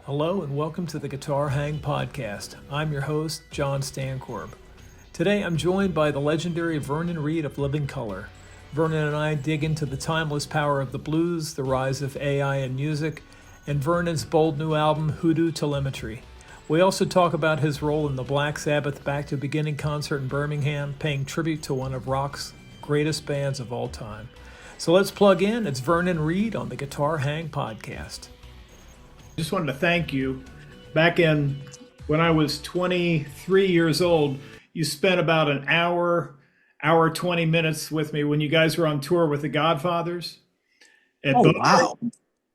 Hello and welcome to the Guitar Hang Podcast. I'm your host, Jon Stankorb. Today I'm joined by the legendary Vernon Reid of Living Colour. Vernon and I dig into the timeless power of the blues, the rise of AI in music, and Vernon's bold new album, Hoodoo Telemetry. We also talk about his role in the Black Sabbath Back to Beginning concert in Birmingham, paying tribute to one of rock's greatest bands of all time. So let's plug in. It's Vernon Reid on the Guitar Hang Podcast. Just wanted to thank you. Back in when I was 23 years old, you spent about an hour 20 minutes with me when you guys were on tour with the Godfathers at Wow.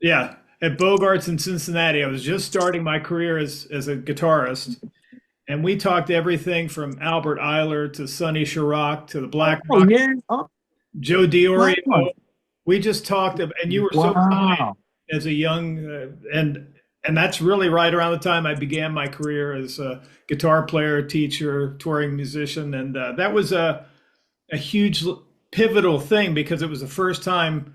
Yeah, at Bogart's in Cincinnati. I was just starting my career as a guitarist, and we talked everything from Albert Ayler to Sonny Chirac to the Black Rock, Yeah. Oh, Joe Diorio. wow. We just talked, and you were so kind as a young and that's really right around the time I began my career as a guitar player, teacher, touring musician, and that was a huge pivotal thing because it was the first time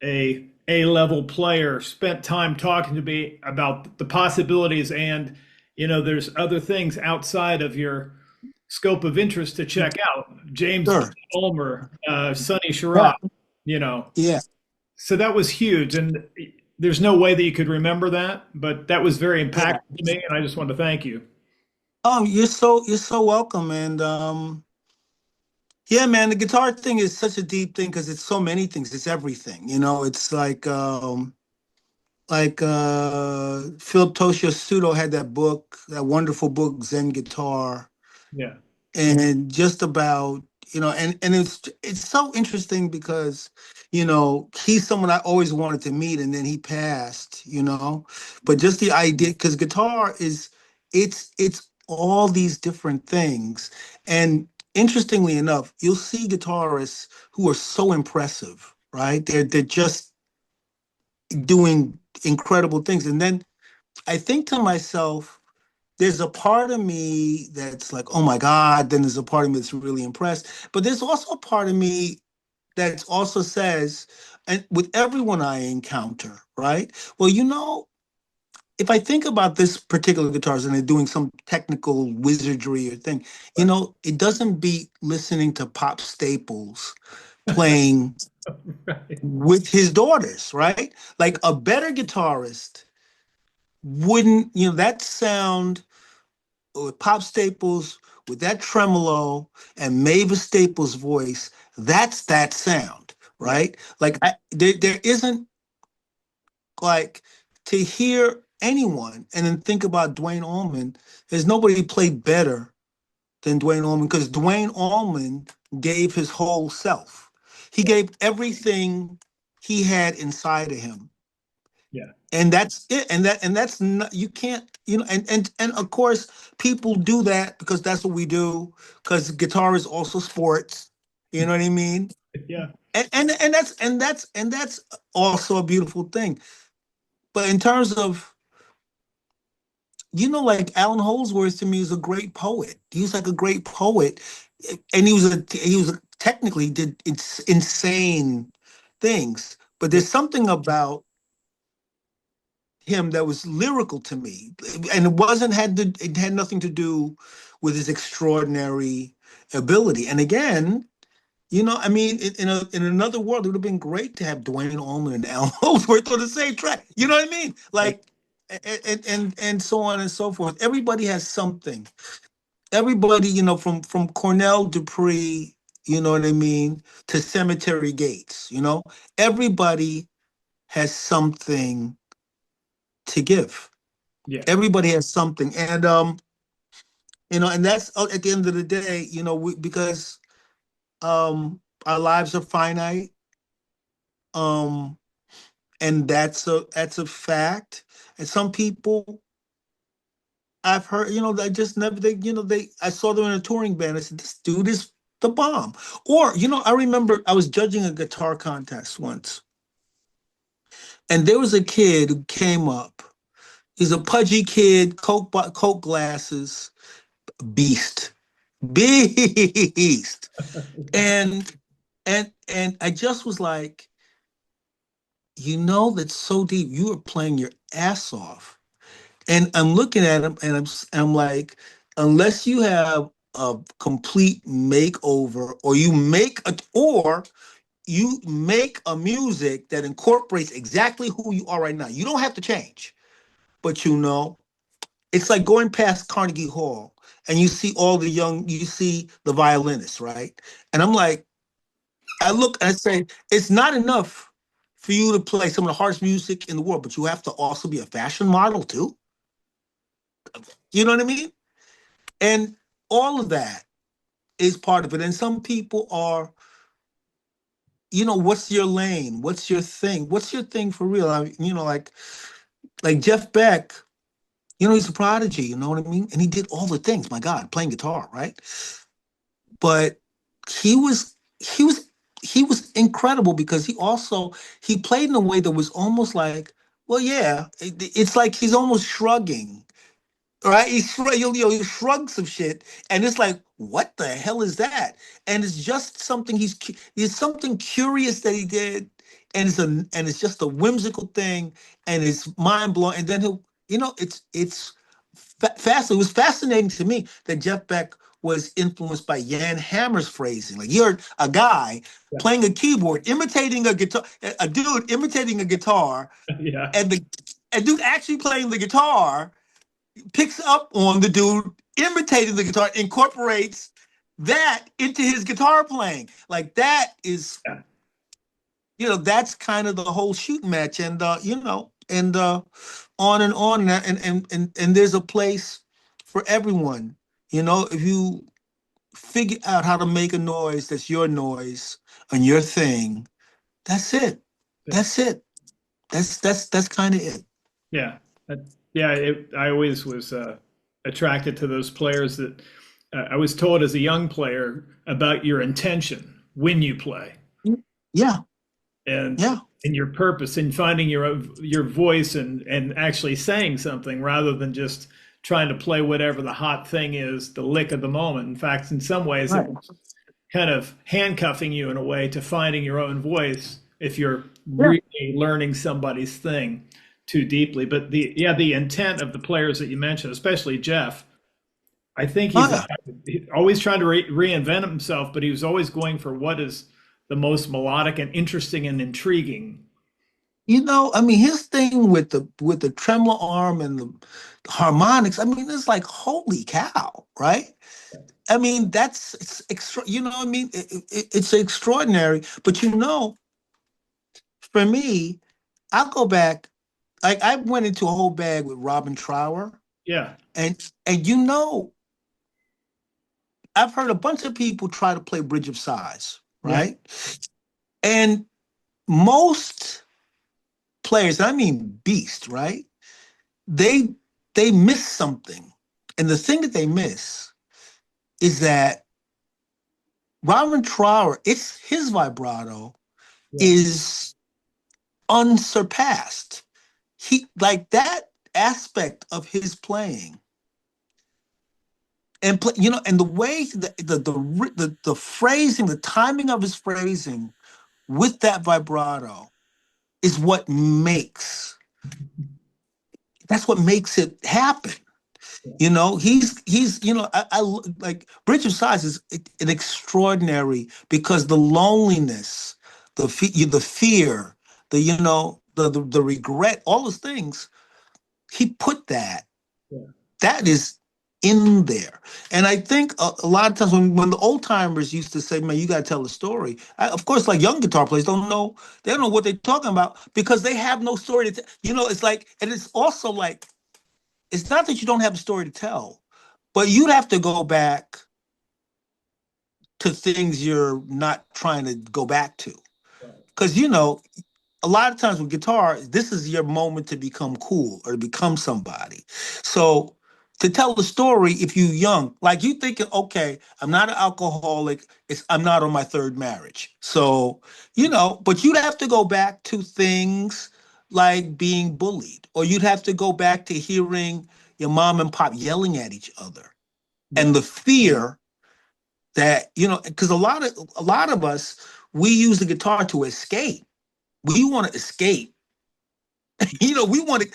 a A-level player spent time talking to me about the possibilities, and there's other things outside of your scope of interest to check out. James Ulmer, Sonny Chirac, Yeah. So that was huge, and there's no way that you could remember that, but that was very impactful to me, and I just wanted to thank you. Oh, you're so welcome. And yeah, man, the guitar thing is such a deep thing because it's so many things. It's everything. It's like Philip Toshio had that book, that wonderful book, Zen Guitar. Yeah. And just about, and it's so interesting because, he's someone I always wanted to meet, and then he passed, but just the idea, because guitar it's all these different things. And interestingly enough, you'll see guitarists who are so impressive, right? They're just doing incredible things. And then I think to myself, there's a part of me that's like, oh my God, then there's a part of me that's really impressed. But there's also a part of me that also says, and with everyone I encounter, right? Well, if I think about this particular guitarist and they're doing some technical wizardry or thing, it doesn't beat listening to Pop Staples playing Right. with his daughters, right? Like a better guitarist wouldn't, that sound with Pop Staples, with that tremolo and Mavis Staples' voice, that's that sound, right? Like there isn't, like, to hear anyone and then think about Duane Allman. There's nobody played better than Duane Allman because Duane Allman gave his whole self. He gave everything he had inside of him. Yeah. And that's it. And that's not, you can't, and of course people do that because that's what we do, because guitar is also sports. You know what I mean? Yeah. And that's also a beautiful thing. But in terms of, like Alan Holdsworth to me is a great poet. He was like a great poet. And technically did insane things. But there's something about him that was lyrical to me, and it had nothing to do with his extraordinary ability. And again, I mean, in another world, it would have been great to have Duane Allman and Al Holdsworth on the same track. You know what I mean? Like, and so on and so forth. Everybody has something. Everybody, from Cornell Dupree, you know what I mean, to Cemetery Gates. Everybody has something to give. Yeah. Everybody has something, and and that's at the end of the day, because our lives are finite, and that's a fact. And some people I've heard, they just never, I saw them in a touring band. I said, this dude is the bomb. Or, I remember I was judging a guitar contest once, and there was a kid who came up. He's a pudgy kid, Coke glasses, beast, beast. And I just was like, that's so deep. You were playing your ass off And I'm looking at him and I'm like, unless you have a complete makeover, or you make a music that incorporates exactly who you are right now. You don't have to change, but it's like going past Carnegie Hall and you see the violinists, right? And I'm like, I look and I say, it's not enough for you to play some of the hardest music in the world, but you have to also be a fashion model too. You know what I mean? And all of that is part of it. And some people are, what's your lane? What's your thing? What's your thing for real? I mean, like Jeff Beck, he's a prodigy, you know what I mean? And he did all the things, my God, playing guitar, right? But he was he was he was incredible because he played in a way that was almost like, well, yeah, it's like he's almost shrugging. Right? He shrugs some shit, and it's like, what the hell is that? And it's just something it's something curious that he did, and it's just a whimsical thing, and it's mind blowing. And then it was fascinating to me that Jeff Beck was influenced by Jan Hammer's phrasing. Like, you're a guy Yeah. playing a keyboard, imitating a guitar, a dude imitating a guitar, Yeah. and the dude actually playing the guitar picks up on the dude imitating the guitar, incorporates that into his guitar playing. Like, that is, Yeah. that's kind of the whole shooting match. And on and on. And there's a place for everyone. If you figure out how to make a noise that's your noise and your thing, that's it. Yeah. That's it. That's kind of it. Yeah. Yeah. I always was attracted to those players that I was told as a young player about your intention when you play, Yeah. and Yeah. and your purpose in finding your voice and actually saying something rather than just trying to play whatever the hot thing is, the lick of the moment. In fact, in some ways, Right. it's kind of handcuffing you in a way to finding your own voice if you're Yeah. really learning somebody's thing too deeply. But the intent of the players that you mentioned, especially Jeff, I think Oh, he's yeah. always trying to reinvent himself, but he was always going for what is the most melodic and interesting and intriguing. I mean, his thing with the tremolo arm and the harmonics, I mean, it's like, holy cow, right? I mean, it's extra, what I mean? It's extraordinary. But for me, I'll go back. Like, I went into a whole bag with Robin Trower, Yeah, and I've heard a bunch of people try to play Bridge of Sighs, yeah, right? And most players, I mean beast, right? They they miss something. And the thing that they miss is that Robin Trower, it's his vibrato yeah, is unsurpassed. He, like, that aspect of his playing and and the way the phrasing, the timing of his phrasing with that vibrato is that's what makes it happen. I like Bridge of Sighs is an extraordinary because the loneliness, the fear, the regret, all those things, he put yeah, that is in there. And I think a lot of times when the old timers used to say, man, you got to tell the story. Of course, like, young guitar players they don't know what they're talking about because they have no story to tell. It's like, and it's also like, it's not that you don't have a story to tell, but you'd have to go back to things you're not trying to go back to. Because, a lot of times with guitar, this is your moment to become cool or to become somebody. So to tell the story, if you're young, like, you thinking, okay, I'm not an alcoholic, I'm not on my third marriage. So, but you'd have to go back to things like being bullied, or you'd have to go back to hearing your mom and pop yelling at each other yeah, and the fear that, because a lot of us, we use the guitar to escape. We want to escape. we want to,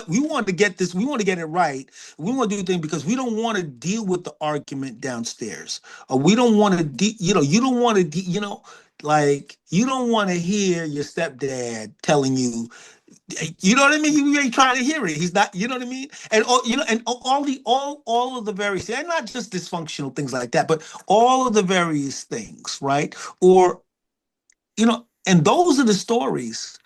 we want to get this, we want to get it right. We want to do things because we don't want to deal with the argument downstairs, or we don't want to, you don't want to, like you don't want to hear your stepdad telling you, you know what I mean? You ain't trying to hear it. He's not, you know what I mean? And all of the various, and not just dysfunctional things like that, but all of the various things, right? Or, and those are the stories.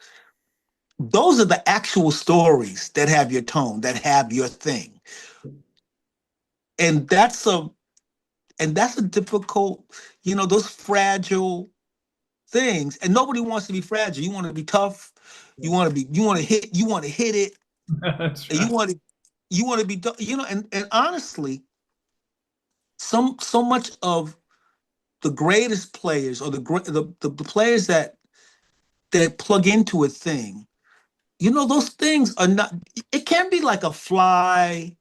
Those are the actual stories that have your tone, that have your thing. And that's a difficult, those fragile things. And nobody wants to be fragile. You want to be tough. You want to hit it. That's And right. you want to be, and honestly, so much of the greatest players, or the players that plug into a thing, those things are not, it can be like a fly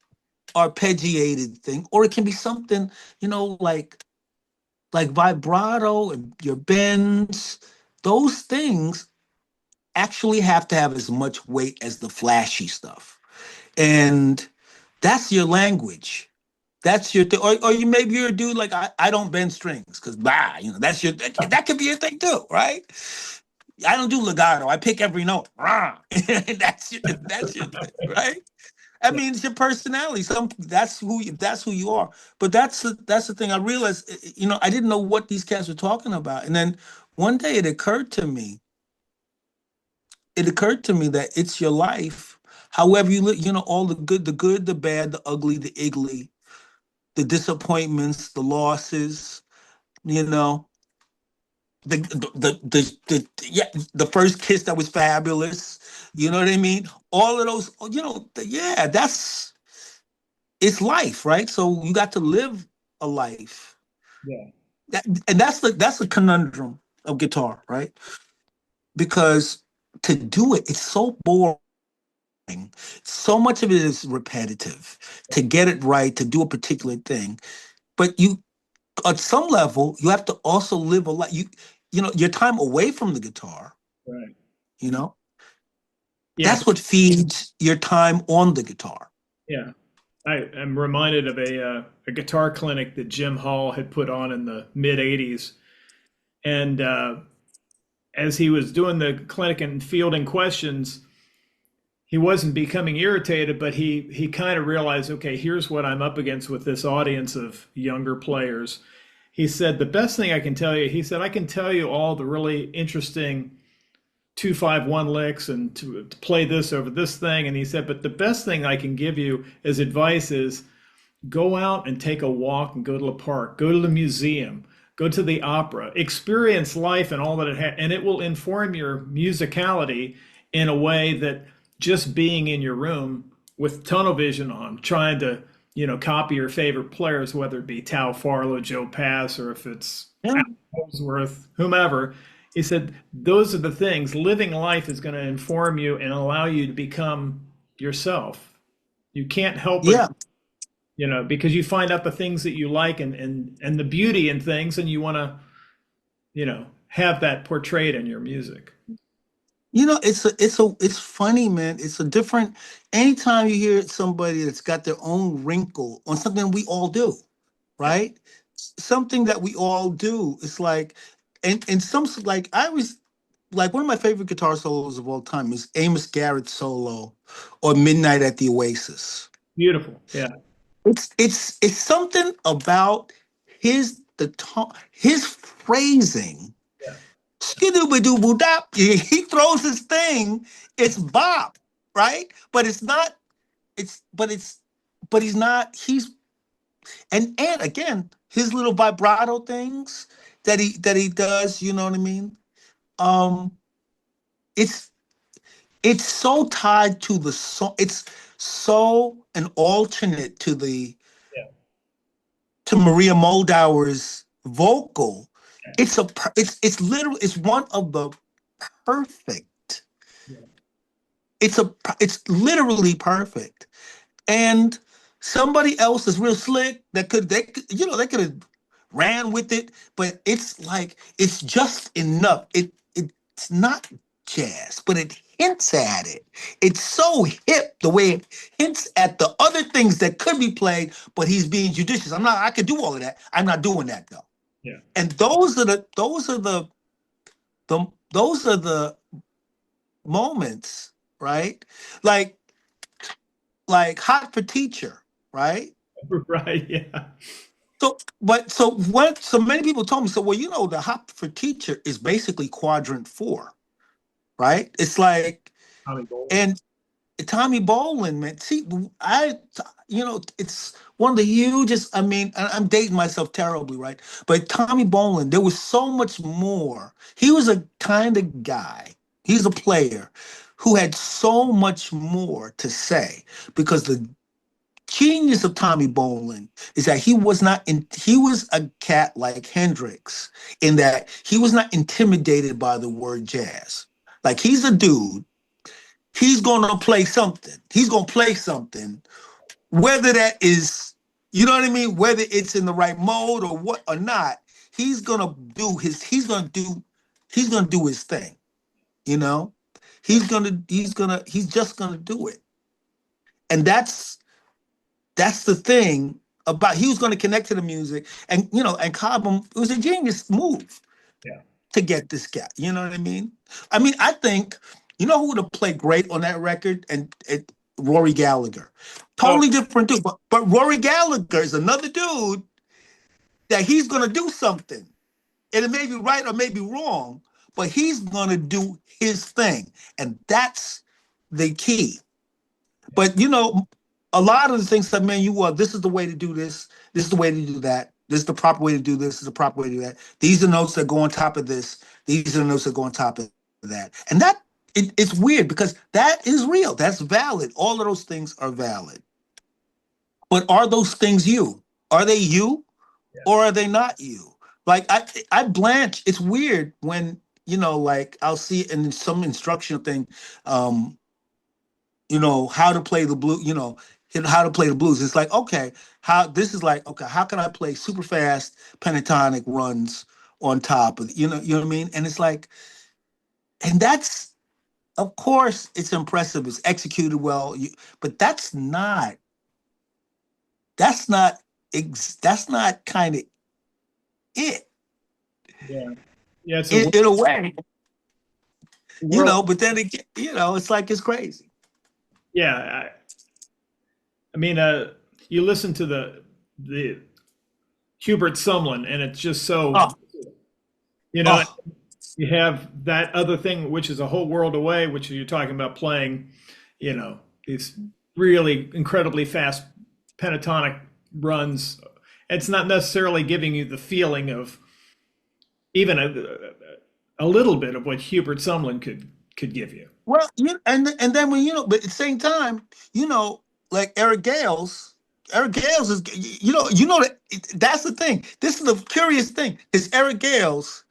arpeggiated thing, or it can be something, like vibrato and your bends. Those things actually have to have as much weight as the flashy stuff. And that's your language. That's your thing. Or you, maybe you're a dude like, I don't bend strings because that's that could be your thing too, right? I don't do legato. I pick every note. That's your thing, right? I mean, it's your personality. That's who you are. But that's the thing. I realized, I didn't know what these cats were talking about. And then one day it occurred to me. That it's your life. However you live, all the good, the bad, the ugly, the iggly, the disappointments, the losses, you know, yeah, the first kiss that was fabulous. You know what I mean? All of those, yeah, it's life, right? So you got to live a life. Yeah. And that's the conundrum of guitar, right? Because to do it, it's so boring. So much of it is repetitive. To get it right, to do a particular thing, but you, at some level, you have to also live a life. Your time away from the guitar. Right. You know, Yeah. that's what feeds your time on the guitar. Yeah. I am reminded of a guitar clinic that Jim Hall had put on in the mid 80s. And as he was doing the clinic and fielding questions, he wasn't becoming irritated, but he kind of realized, okay, here's what I'm up against with this audience of younger players. He said, the best thing I can tell you, he said, I can tell you all the really interesting 2-5-1 licks and to play this over this thing. And he said, but the best thing I can give you as advice is go out and take a walk and go to the park, go to the museum, go to the opera, experience life and all that it has, and it will inform your musicality in a way that just being in your room with tunnel vision on, trying to, copy your favorite players, whether it be Tao Farlow, Joe Pass, or if it's Yeah. Holdsworth, whomever. He said, those are the things. Living life is going to inform you and allow you to become yourself. You can't help Yeah. but, because you find out the things that you like and the beauty in things, and you want to, have that portrayed in your music. It's funny, man. It's a different. Anytime you hear somebody that's got their own wrinkle on something we all do, Yeah. right? Something that we all do. It's like, and some, like, I was like, one of my favorite guitar solos of all time is Amos Garrett's solo or Midnight at the Oasis. Beautiful. Yeah. It's something about the tone, his phrasing. Yeah. Skidoo-ba-doo-boo-dop. He throws his thing. It's bop, right? But it's not. It's but it's but he's not. And again, his little vibrato things that he does. You know what I mean? Um, it's it's so tied to the song. It's so an alternate Yeah. to Maria Moldauer's vocal. Yeah. It's literally, it's one of the perfect. Yeah. It's literally perfect. And somebody else is real slick they could have ran with it, but it's like it's just enough. It's not jazz, but it hints at it. It's so hip the way it hints at the other things that could be played, but he's being judicious. I could do all of that. I'm not doing that though. Yeah. And those are the moments, right? Like Hot for Teacher, right? Right. Yeah. So many people told me, so well, the Hot for Teacher is basically quadrant 4, right? It's like, Tommy Bolin. and Tommy Bolin, man. See, it's one of the hugest. I mean, I'm dating myself terribly, right? But Tommy Bolin, there was so much more. He was a kind of guy. He's a player who had so much more to say because the genius of Tommy Bolin is that he was a cat like Hendrix in that he was not intimidated by the word jazz. Like he's a dude. He's going to play something. He's going to play something, whether that is, you know what I mean? Whether it's in the right mode or what or not, he's going to do his thing, you know? He's just going to do it. And that's the thing about, he was going to connect to the music and, and Cobham, it was a genius move. Yeah. To get this guy. You know what I mean? I think, who would have played great on that record? And Rory Gallagher. Totally different dude. But Rory Gallagher is another dude that he's going to do something. And it may be right or may be wrong, but he's going to do his thing. And that's the key. But, a lot of the things that, man, this is the way to do this. This is the way to do that. This is the proper way to do this. This is the proper way to do that. These are notes that go on top of this. These are the notes that go on top of that. And it's weird because that is real. That's valid. All of those things are valid. But are those things you? Are they you? Yeah. Or are they not you? Like I blanch. It's weird when, like I'll see it in some instructional thing, how to play the blues, how to play the blues. It's like, okay, how can I play super fast pentatonic runs on top of, you know what I mean? And it's like, and that's, of course, it's impressive. It's executed well, but that's not kind of it. Yeah. Yeah. It's In a way, world. but then again, it's like, it's crazy. Yeah. I mean, you listen to the Hubert Sumlin, and it's just so, you have that other thing, which is a whole world away, which you're talking about playing, these really incredibly fast pentatonic runs. It's not necessarily giving you the feeling of even a little bit of what Hubert Sumlin could give you. Well, and then when but at the same time, like Eric Gales is, that's the thing. This is the curious thing. Is Eric Gales,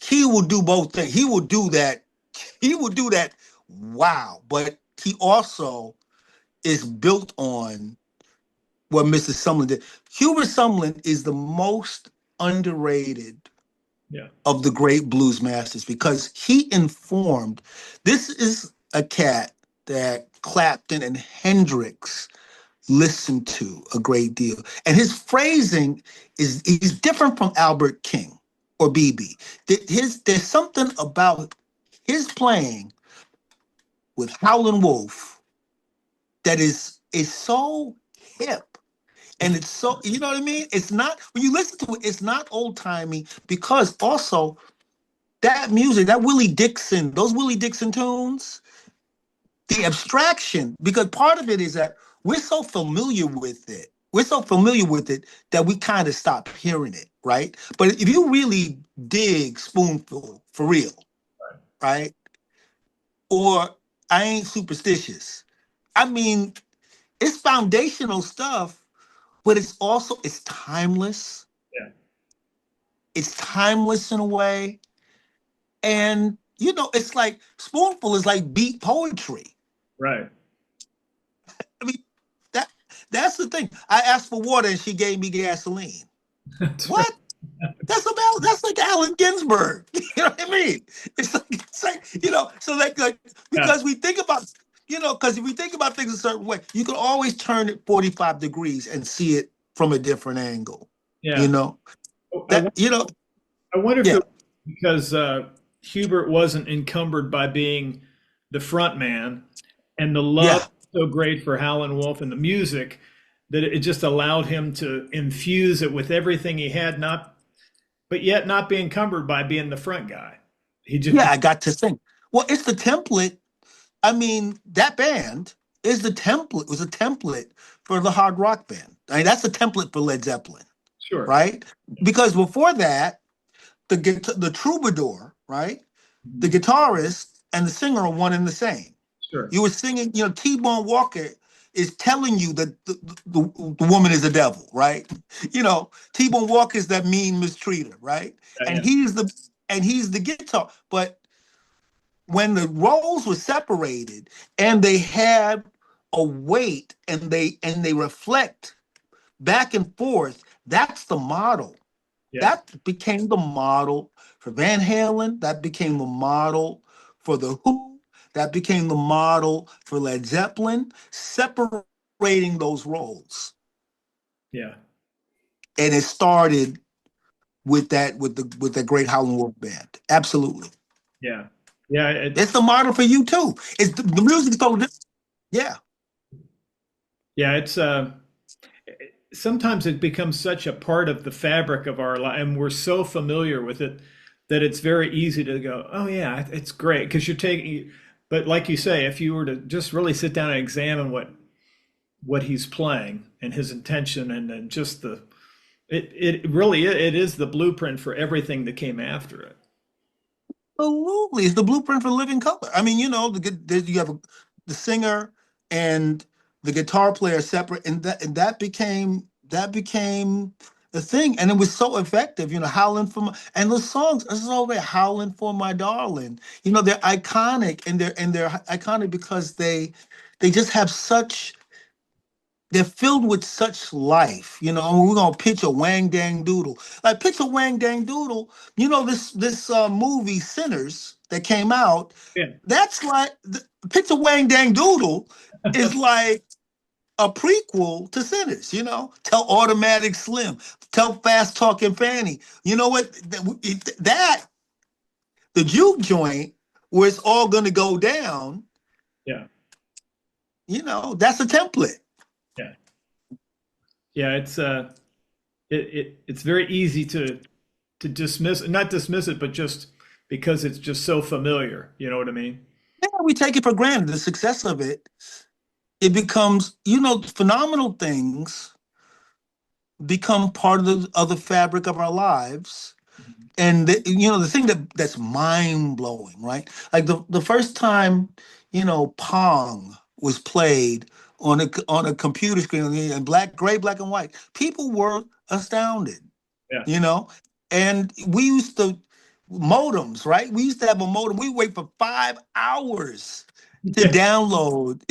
he will do both things. He will do that. Wow. But he also is built on what Mr. Sumlin did. Hubert Sumlin is the most underrated of the great blues masters because he informed. This is a cat that Clapton and Hendrix listened to a great deal. And his phrasing he's different from Albert King or BB. There's something about his playing with Howlin' Wolf that is so hip. And it's so, you know what I mean? It's not, when you listen to it, it's not old timey because also that music, those Willie Dixon tunes, the abstraction, because part of it is that we're so familiar with it. We're so familiar with it that we kind of stop hearing it, right? But if you really dig Spoonful for real, right? Or I Ain't Superstitious. I mean, it's foundational stuff, but it's timeless. Yeah. It's timeless in a way. And, it's like Spoonful is like beat poetry. Right. I mean, that's the thing. I asked for water and she gave me gasoline. What? That's like Allen Ginsberg. You know what I mean? It's like so like Yeah, because we think about because if we think about things a certain way, you can always turn it 45 degrees and see it from a different angle. You yeah. know I, that I wonder if it yeah, was because Hubert wasn't encumbered by being the front man, and the love yeah. was so great for Howlin' Wolf and the music that it just allowed him to infuse it with everything he had, not but yet not be encumbered by being the front guy. He just Yeah, I got to think. Well, it's the template. I mean, that band is the template, was a template for the hard rock band. I mean, that's the template for Led Zeppelin, sure, right? Because before that, the troubadour, right? The mhm, guitarist and the singer are one and the same. sure, You were singing, T-Bone Walker is telling you that the woman is the devil, right? T-Bone Walker is that mean mistreater, right? yeah, And yeah, he's the guitar. But when the roles were separated and they had a weight and they reflect back and forth, that's the model. yeah, That became the model for Van Halen. That became the model for the Who. That became the model for Led Zeppelin, separating those roles. yeah, And it started with the great Howlin' Wolf band. Absolutely. yeah, yeah. It's the model for you too. It's the music's so different. Yeah. Yeah, it's sometimes it becomes such a part of the fabric of our life, and we're so familiar with it that it's very easy to go, "Oh yeah, it's great," because you're taking. But like you say, if you were to just really sit down and examine what he's playing and his intention, and then just it really it is the blueprint for everything that came after it. Absolutely, it's the blueprint for living color. I mean, you have the singer and the guitar player separate, and that became the thing, and it was so effective. Howling for my, and the songs are so great. Howling for my darling. They're iconic, and they're iconic because they just have such. They're filled with such life, we're gonna pitch a Wang Dang Doodle. Like pitch a Wang Dang Doodle, this movie Sinners that came out, Yeah, that's like pitch a Wang Dang Doodle is like a prequel to Sinners, Tell Automatic Slim, tell Fast Talking Fanny. You know what? That the juke joint where it's all gonna go down, yeah, that's a template. yeah, yeah. It's very easy to dismiss, not dismiss it, but just because it's just so familiar. You know what I mean? Yeah, we take it for granted. The success of it becomes, phenomenal things become part of the fabric of our lives. And the thing that's mind blowing, right? Like the first time, Pong was played on a computer screen in gray, black and white, people were astounded, Yeah, you know. And we used to modems, right? We used to have a modem. We wait for 5 hours to yeah, download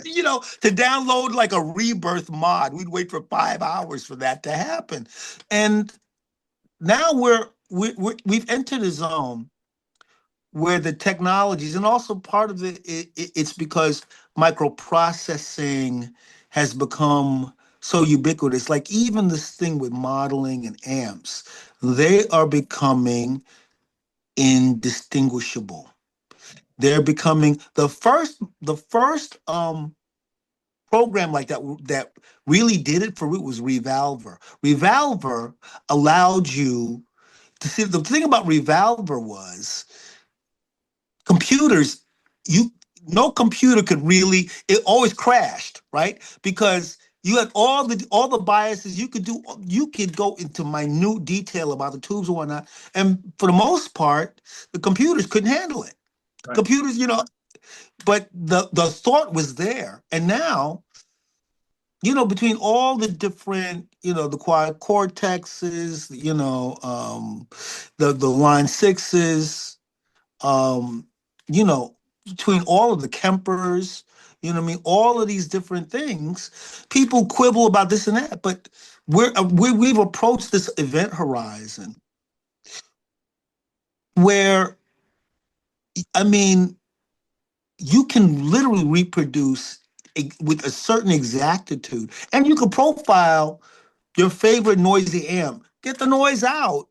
to download like a rebirth mod. We'd wait for 5 hours for that to happen. And now we've entered a zone where the technologies, and also part of it's because microprocessing has become so ubiquitous. Like even this thing with modeling and amps, they are becoming indistinguishable. They're becoming the first program like that really did it for it was Revolver. Revolver allowed you to see. The thing about Revolver was computers, you no computer could really, it always crashed, right? Because you had all the biases. You could go into minute detail about the tubes and whatnot. And for the most part, the computers couldn't handle it. right. Computers, but the thought was there. And now, between all the different, the quad cortexes, the line sixes, um, between all of the Kempers, You know what I mean? All of these different things. People quibble about this and that, but we've approached this event horizon where, I mean, you can literally reproduce with a certain exactitude, and you can profile your favorite noisy amp, get the noise out,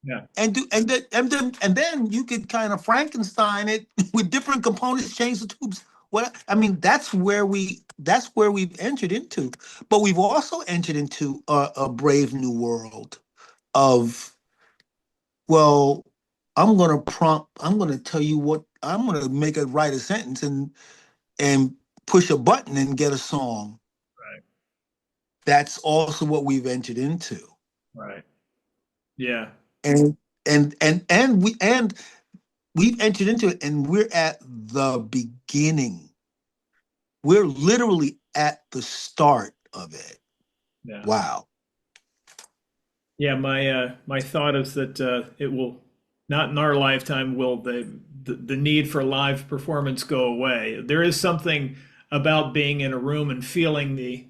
Yeah. and then you could kind of Frankenstein it with different components, change the tubes. What I mean, that's where we've entered into, but we've also entered into a brave new world of, well, I'm gonna tell you what, I'm gonna make it write a sentence and push a button and get a song. Right. That's also what we've entered into. Right. Yeah. And and we've entered into it, and we're at the beginning. We're literally at the start of it. Yeah. Wow. Yeah. My thought is that it will not in our lifetime will the need for live performance go away. There is something about being in a room and feeling the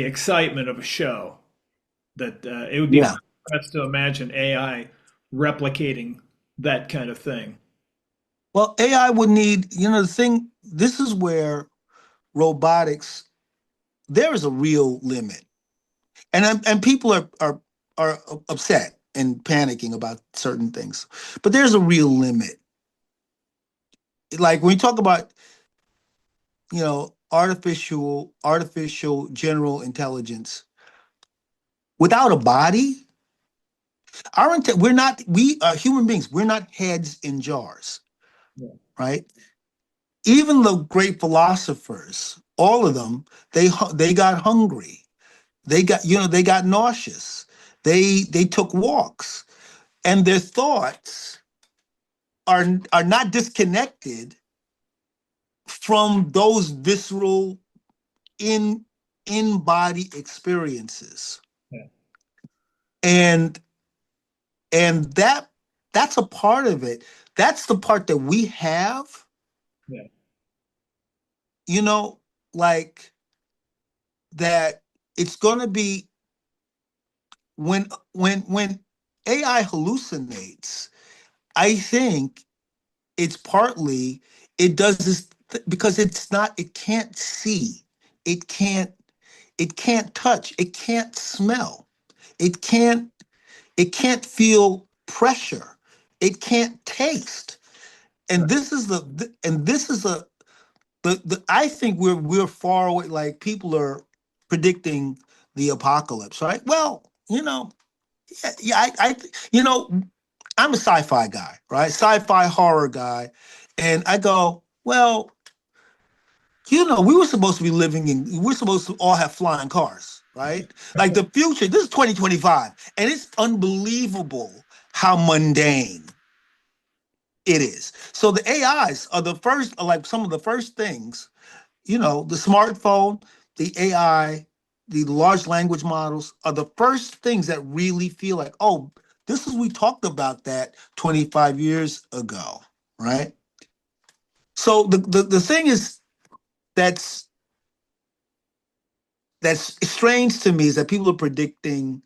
excitement of a show that it would be Yeah. hard for us to imagine AI replicating that kind of thing. Well, AI would need, the thing, this is where robotics, there is a real limit. And people are upset and panicking about certain things. But there's a real limit. Like when you talk about, artificial general intelligence without a body, we are human beings, we're not heads in jars, Yeah. right? Even the great philosophers, all of them, they got hungry. They got nauseous. They took walks, and their thoughts are not disconnected from those visceral in body experiences. Yeah. And that's a part of it. That's the part that we have, Yeah. you know, like that. It's going to be when AI hallucinates. I think it's partly it does this because it can't see, it can't touch, it can't smell, it can't feel pressure, it can't taste. And Right. this is the I think we're far away. Like people are predicting the apocalypse, right? Well, yeah, I'm a sci-fi guy, right? Sci-fi horror guy. And I go, well, we're supposed to all have flying cars, right? Like the future, this is 2025, and it's unbelievable how mundane it is. So the AIs are like some of the first things, the smartphone, the AI, the large language models are the first things that really feel like, oh, we talked about that 25 years ago, right? So the thing is that's strange to me is that people are predicting,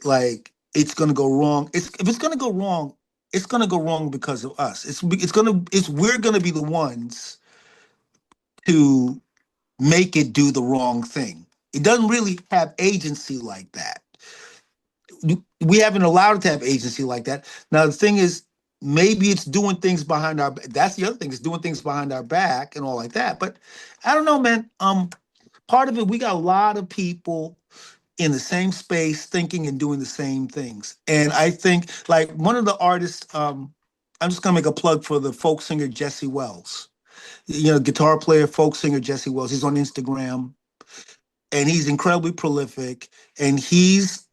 like it's going to go wrong. If it's going to go wrong, it's going to go wrong because of us. We're going to be the ones to make it do the wrong thing. It doesn't really have agency like that. We haven't allowed it to have agency like that. Now the thing is, maybe it's doing things behind our. That's the other thing. It's doing things behind our back and all like that. But I don't know, man. Part of it, we got a lot of people in the same space thinking and doing the same things. And I think like one of the artists, I'm just gonna make a plug for the folk singer Jesse Wells. Guitar player, folk singer Jesse Wells. He's on Instagram and he's incredibly prolific. And he's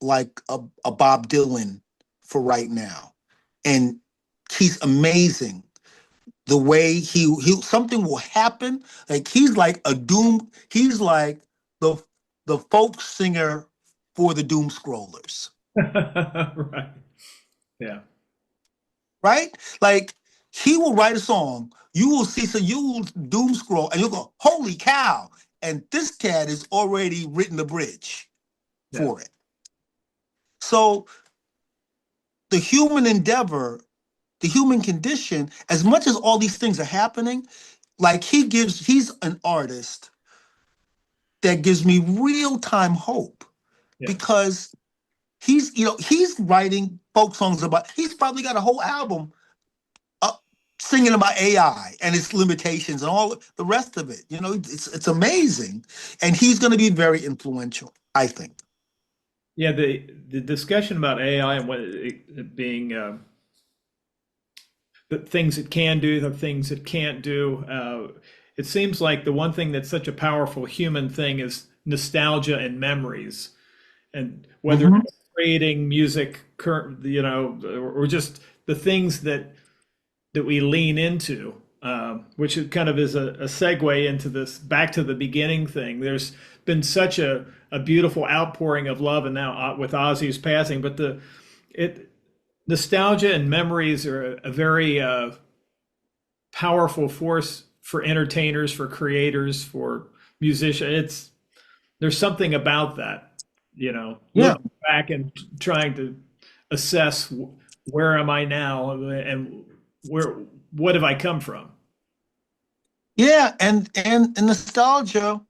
like a Bob Dylan for right now. And he's amazing. The way he something will happen. Like he's like the folk singer for the doom scrollers. Right. Yeah. Right? Like He will write a song. You will see, so you will doom scroll and you'll go, holy cow. And this cat has already written the bridge Yeah. for it. So the human endeavor, the human condition, as much as all these things are happening, like he's an artist that gives me real-time hope Yeah. because he's writing folk songs about, he's probably got a whole album singing about AI and its limitations and all the rest of it. It's amazing. And he's going to be very influential, I think. Yeah, the discussion about AI and what it being the things it can do, the things it can't do. It seems like the one thing that's such a powerful human thing is nostalgia and memories, and whether Mhm. it's creating music, or just the things that we lean into, which kind of is a segue into this back to the beginning thing. There's been such a beautiful outpouring of love, and now with Ozzy's passing, but nostalgia and memories are a very powerful force for entertainers, for creators, for musicians. There's something about that, Yeah. looking back and trying to assess where am I now and what have I come from? Yeah. And nostalgia,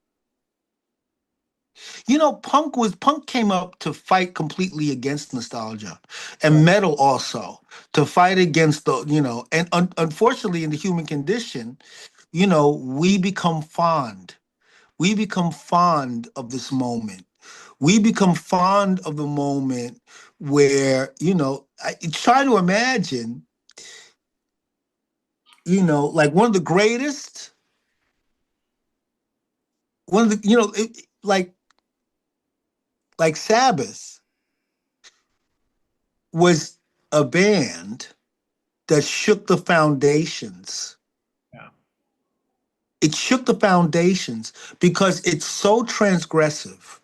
punk came up to fight completely against nostalgia, and Right. metal also to fight against and unfortunately in the human condition, we become fond. We become fond of this moment. We become fond of the moment where, I try to imagine, like one of the greatest, one of the, like Sabbath was a band that shook the foundations. Yeah. It shook the foundations because it's so transgressive.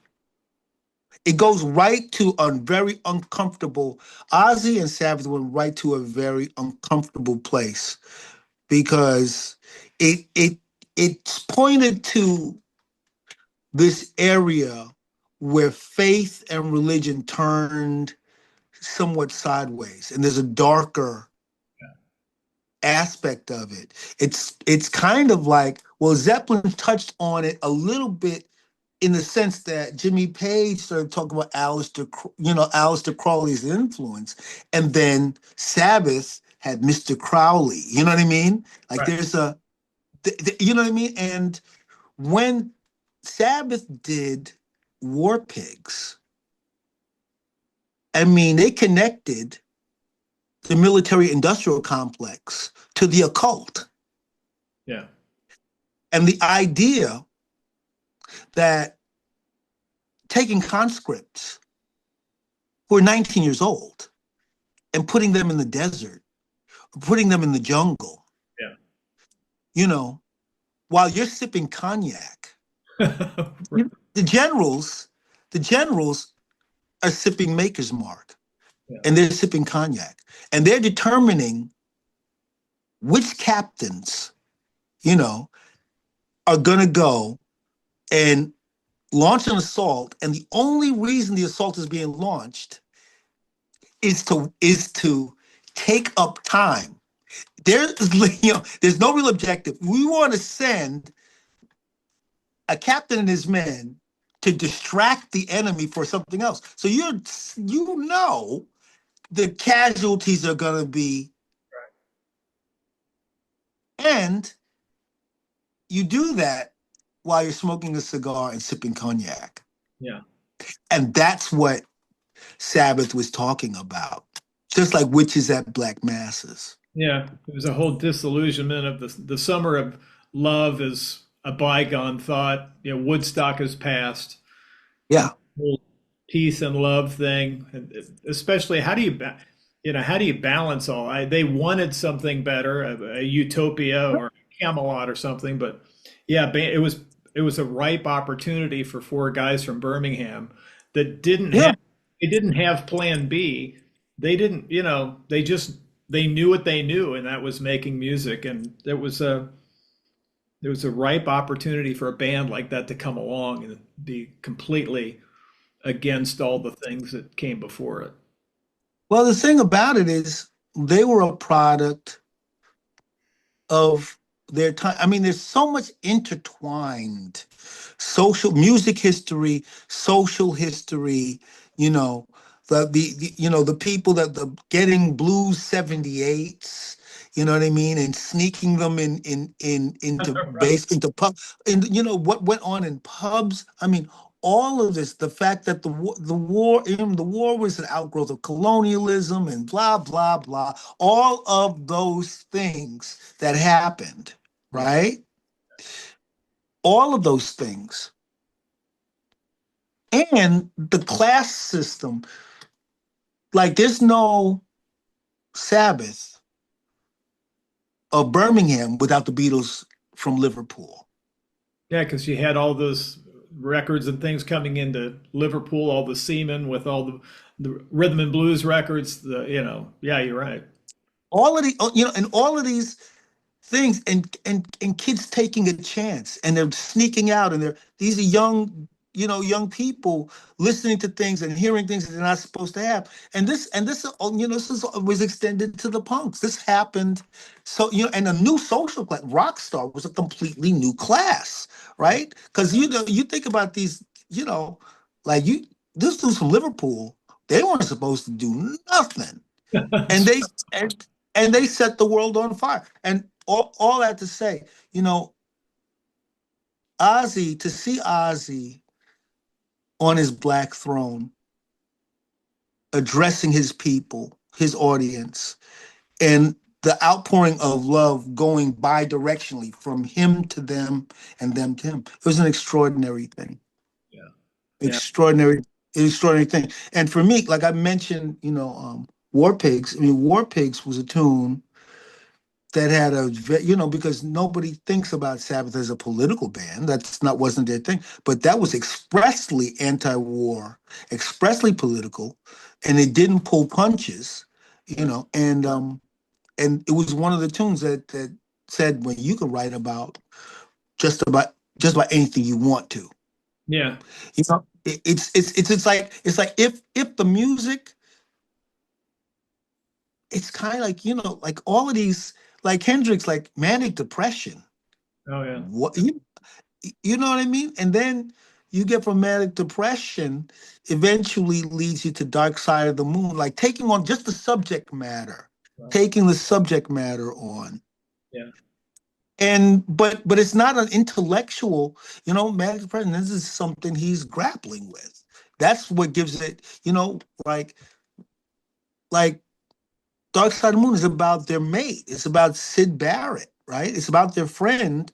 It goes right to a very uncomfortable. Ozzy and Sabbath went right to a very uncomfortable place because it's pointed to this area where faith and religion turned somewhat sideways, and there's a darker aspect of it. It's kind of like, well, Zeppelin touched on it a little bit in the sense that Jimmy Page started talking about Aleister Crowley's influence, and then Sabbath had Mr. Crowley. You know what I mean? Like Right. there's you know what I mean? And when Sabbath did War Pigs, I mean, they connected the military industrial complex to the occult. Yeah. And the idea that taking conscripts who are 19 years old and putting them in the desert, putting them in the jungle, Yeah. while you're sipping cognac, Right. the generals, the generals are sipping Maker's Mark Yeah. and they're sipping cognac and they're determining which captains, are going to go and launch an assault. And the only reason the assault is being launched is to take up time. There's no real objective. We want to send a captain and his men to distract the enemy for something else. So the casualties are going to be, and you do that while you're smoking a cigar and sipping cognac. Yeah. And that's what Sabbath was talking about. Just like witches at black masses. Yeah. It was a whole disillusionment of the summer of love is a bygone thought. Woodstock has passed. Yeah. Whole peace and love thing, and especially how do you balance all? They wanted something better, a utopia or Camelot or something, but yeah, it was a ripe opportunity for four guys from Birmingham that didn't Yeah. have they didn't have Plan B. They didn't, they just they knew what they knew, and that was making music. And there was a ripe opportunity for a band like that to come along and be completely against all the things that came before it. Well, the thing about it is they were a product of their time. I mean, there's so much intertwined social music history, social history, you know, the people that the getting blues 78s, you know what I mean, and sneaking them in into Right. base into pub, and what went on in pubs. I mean, all of this, the fact that the war was an outgrowth of colonialism and blah blah blah, all of those things that happened, Yeah. right? All of those things, and the class system. Like, there's no Sabbath of Birmingham without the Beatles from Liverpool. Yeah, because you had all those records and things coming into Liverpool, all the Seamen with all the rhythm and blues records. Yeah, you're right. All of the, and all of these things, and kids taking a chance, and they're sneaking out, and these are young people listening to things and hearing things that they're not supposed to have. This was extended to the punks. This happened. So, and a new social class, rock star, was a completely new class, right? Because you think about these, like, this dude's from Liverpool. They weren't supposed to do nothing, and they and they set the world on fire. And all that to say, to see Ozzy on his black throne, addressing his people, his audience, and the outpouring of love going bi-directionally from him to them and them to him. It was an extraordinary thing. Yeah. Yeah. Extraordinary thing. And for me, like I mentioned, War Pigs. I mean, War Pigs was a tune that had because nobody thinks about Sabbath as a political band. Wasn't their thing. But that was expressly anti-war, expressly political, and it didn't pull punches, and it was one of the tunes that said, when you can write about just about anything you want to. Yeah. It's like if the music, it's kind of like, like all of these, like Hendrix, like manic depression. Oh, yeah. What you know what I mean? And then you get from manic depression, eventually leads you to Dark Side of the Moon, like taking on just the subject matter, Right. taking the subject matter on. Yeah. And but it's not an intellectual, manic depression. This is something he's grappling with. That's what gives it, like Dark Side of the Moon is about their mate. It's about Sid Barrett, right? It's about their friend.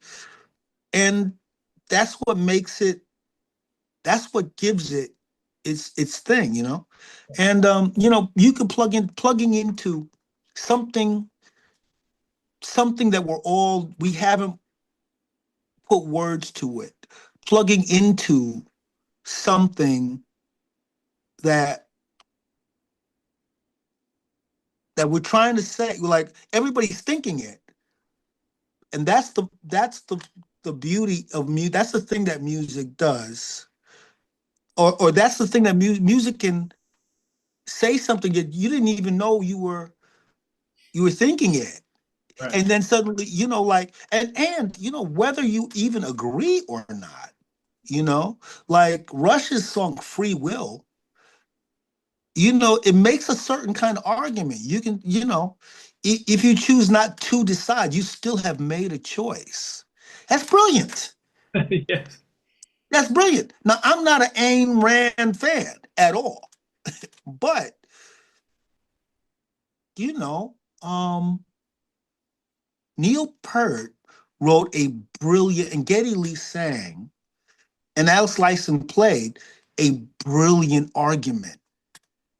And that's what makes it, that's what gives it its thing, And you can plugging into something that we haven't put words to it, plugging into something that we're trying to say, like everybody's thinking it. And that's the beauty of music. That's the thing that music does. Or that's the thing that music can say, something that you didn't even know you were thinking it. Right. And then suddenly, like, and whether you even agree or not, like Rush's song Free Will, it makes a certain kind of argument. You can, if you choose not to decide, you still have made a choice. That's brilliant. Yes. That's brilliant. Now, I'm not an Ayn Rand fan at all, but you know, um, Neil Peart wrote a brilliant, and Geddy Lee sang, and Al Slyson played a brilliant argument.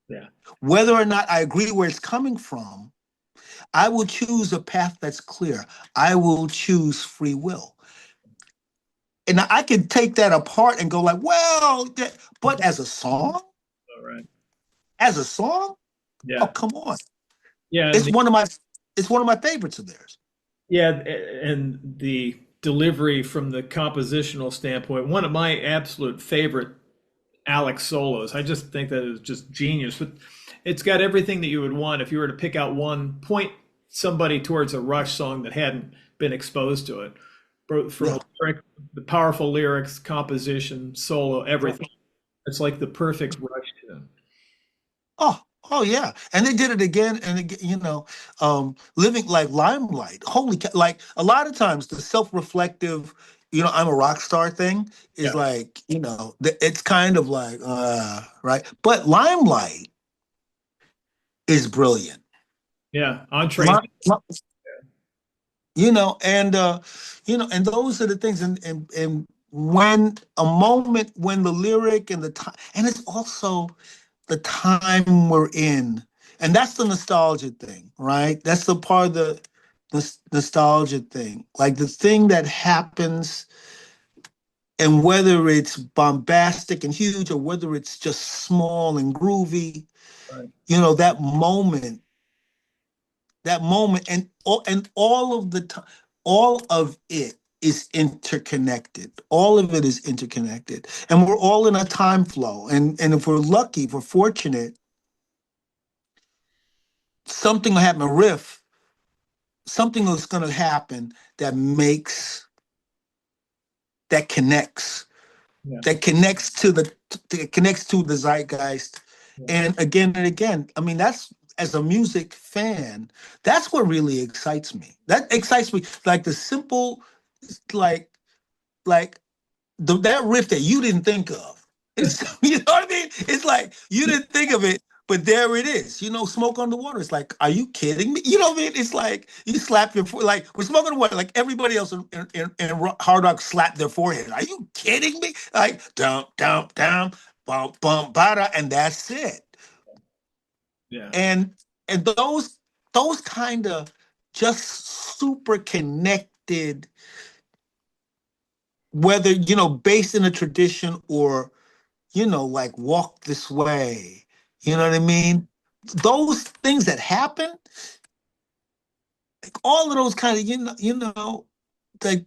Yeah. Whether or not I agree where it's coming from, I will choose a path that's clear. I will choose free will. And I can take that apart and go like, well, but as a song, All right. as a song, oh, Yeah. come on. Yeah, It's one of my favorites of theirs. yeah, and the delivery from the compositional standpoint, one of my absolute favorite Alex solos. I just think that is just genius. But it's got everything that you would want if you were to pick out one, point somebody towards a Rush song that hadn't been exposed to it. From Yeah. a lyric, the powerful lyrics, composition, solo, everything. It's like the perfect Rush tune. Oh yeah, and they did it again and again. Living like Limelight. Like a lot of times the self-reflective, I'm a rock star thing is Yeah, like, it's kind of like, right. But Limelight is brilliant. yeah. Entree. Li- li- and those are the things, and when a moment when the lyric and the time, and it's also the time we're in. And that's the nostalgia thing, right? That's the part of the nostalgia thing. Like the thing that happens, and whether it's bombastic and huge or whether it's just small and groovy, Right. that moment, and all of the time, all of it is interconnected. All of it is interconnected. And we're all in a time flow. And if we're lucky, if we're fortunate, something will happen, a riff, something is going to happen that connects, Yeah, that connects to the zeitgeist. yeah. And again, I mean, that's, as a music fan, that's what really excites me. That excites me, like the simple, like like that riff that you didn't think of. It's, you know what I mean? It's like you didn't think of it, but there it is. Smoke on the water. It's like, are you kidding me? You know what I mean? It's like you slap your foot. Like we're smoking on the water. Like everybody else in Hard Rock slap their forehead. Are you kidding me? Like dump, dump, dump, bump, bump, bada, and that's it. Yeah. And those kind of just super connected, whether based in a tradition or like Walk This Way. You know what I mean? Those things that happen, like all of those kind of, like,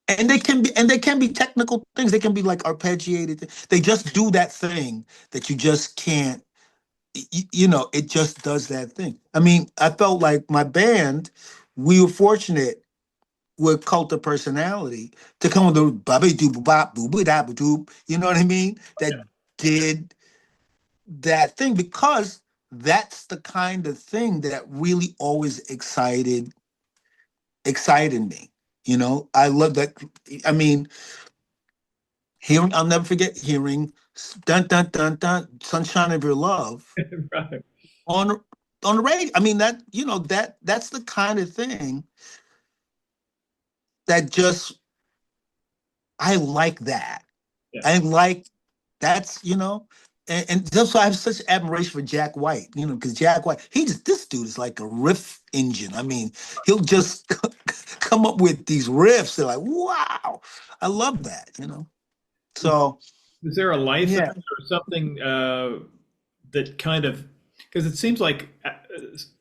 and they can be technical things. They can be like arpeggiated. They just do that thing that you just can't, it just does that thing. I mean, I felt like my band, we were fortunate with Cult of Personality to come with the ba doo bop boo boo da boo doop. You know what I mean? That did that thing, because that's the kind of thing that really always excited me. I love that. I mean, I'll never forget hearing dun dun dun dun Sunshine of Your Love Right. on on the radio. I mean, that's the kind of thing that just, I like that. Yeah. I like that's, and that's why I have such admiration for Jack White, because Jack White, this dude is like a riff engine. I mean, he'll just come up with these riffs. They're like, wow, I love that. So, Is there a license yeah, or something that kind of, because it seems like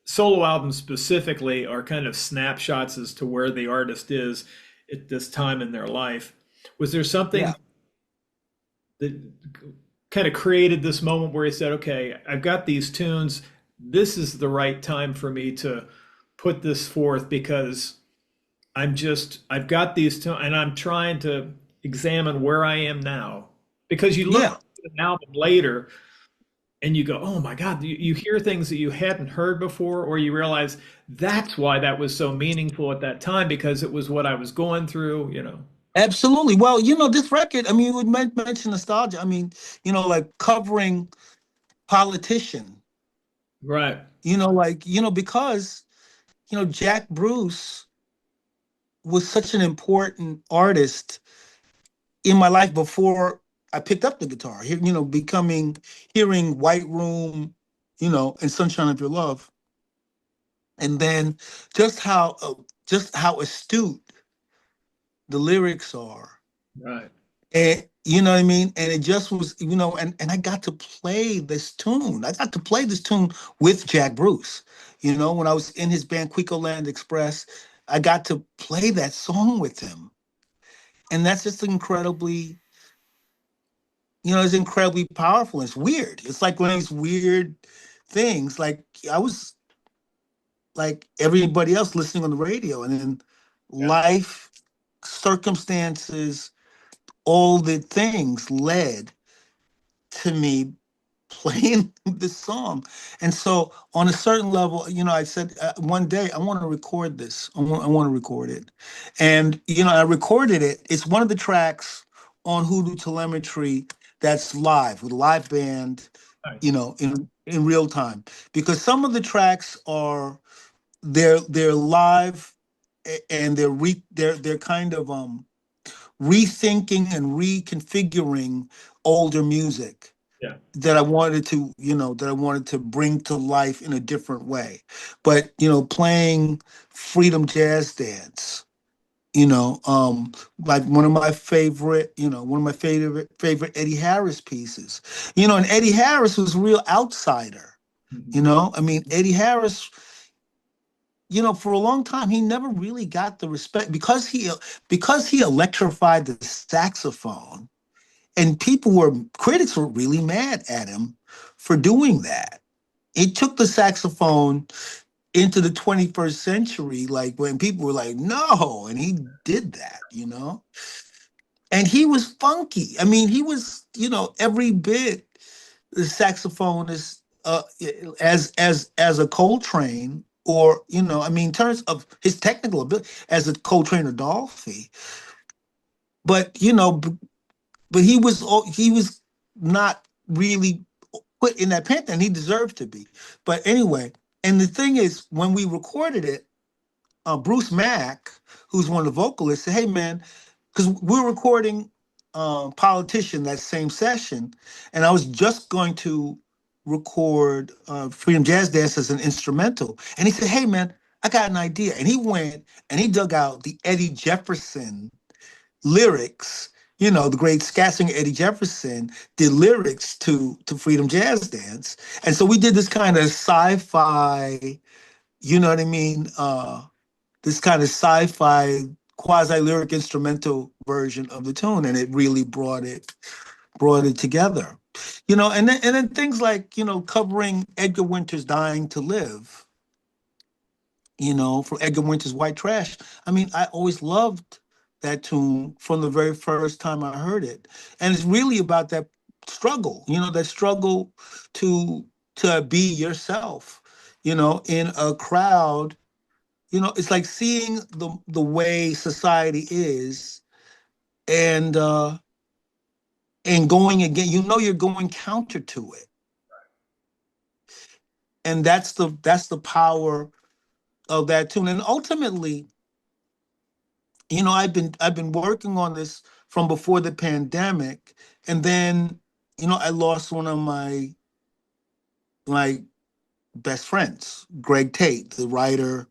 solo albums specifically are kind of snapshots as to where the artist is at this time in their life. Was there something yeah. that kind of created this moment where he said, okay, I've got these tunes. This is the right time for me to put this forth because I've got these tunes and I'm trying to examine where I am now. Because you look Yeah. at an album later and you go, oh my God, you hear things that you hadn't heard before, or you realize that's why that was so meaningful at that time because it was what I was going through. Absolutely. Well, this record, I mean, you would mention nostalgia. I mean, like covering Politician, Right. like, because, Jack Bruce was such an important artist in my life before I picked up the guitar. Hearing White Room, and Sunshine of Your Love, and then just how astute the lyrics are, Right. And you know what I mean? And it just was, and I got to play this tune. I got to play this tune with Jack Bruce. When I was in his band Quico Land Express, I got to play that song with him. And that's just incredibly, it's incredibly powerful. It's weird. It's like one of these weird things. Like I was like everybody else listening on the radio, and then Yeah. life, circumstances, all the things led to me playing the song. And so on a certain level, I said one day I want to record this. I want to record it. And, I recorded it. It's one of the tracks on Hoodoo Telemetry that's live with a live band, Nice. in real time. Because some of the tracks are they're live and they're kind of rethinking and reconfiguring older music Yeah. that I wanted to bring to life in a different way. But, playing Freedom Jazz Dance, like one of my favorite Eddie Harris pieces. And Eddie Harris was a real outsider. Mhm. I mean, Eddie Harris, for a long time, he never really got the respect because he electrified the saxophone, and critics were really mad at him for doing that. It took the saxophone into the 21st century, like when people were like, no, and he did that. And he was funky. I mean, he was, every bit the saxophonist as a Coltrane, or I mean, in terms of his technical ability as a Coltrane or Dolphy. But but he was not really put in that pantheon. He deserved to be. But anyway, and the thing is, when we recorded it, Bruce Mack, who's one of the vocalists, said, "Hey man," because we're recording Politician that same session, and I was just going to record Freedom Jazz Dance as an instrumental, and he said, "Hey man, I got an idea," and he went and he dug out the Eddie Jefferson lyrics. The great scat singer Eddie Jefferson did lyrics to Freedom Jazz Dance, and so we did this kind of sci-fi, you know what I mean? This kind of sci-fi quasi-lyric instrumental version of the tune, and it really brought it together. And then things like, covering Edgar Winter's Dying to Live, from Edgar Winter's White Trash. I mean, I always loved that tune from the very first time I heard it. And it's really about struggle, that struggle to be yourself, in a crowd. It's like seeing the way society is, and going again, you're going counter to it. And that's the power of that tune. And ultimately, I've been working on this from before the pandemic, and then I lost one of my best friends, Greg Tate, the writer,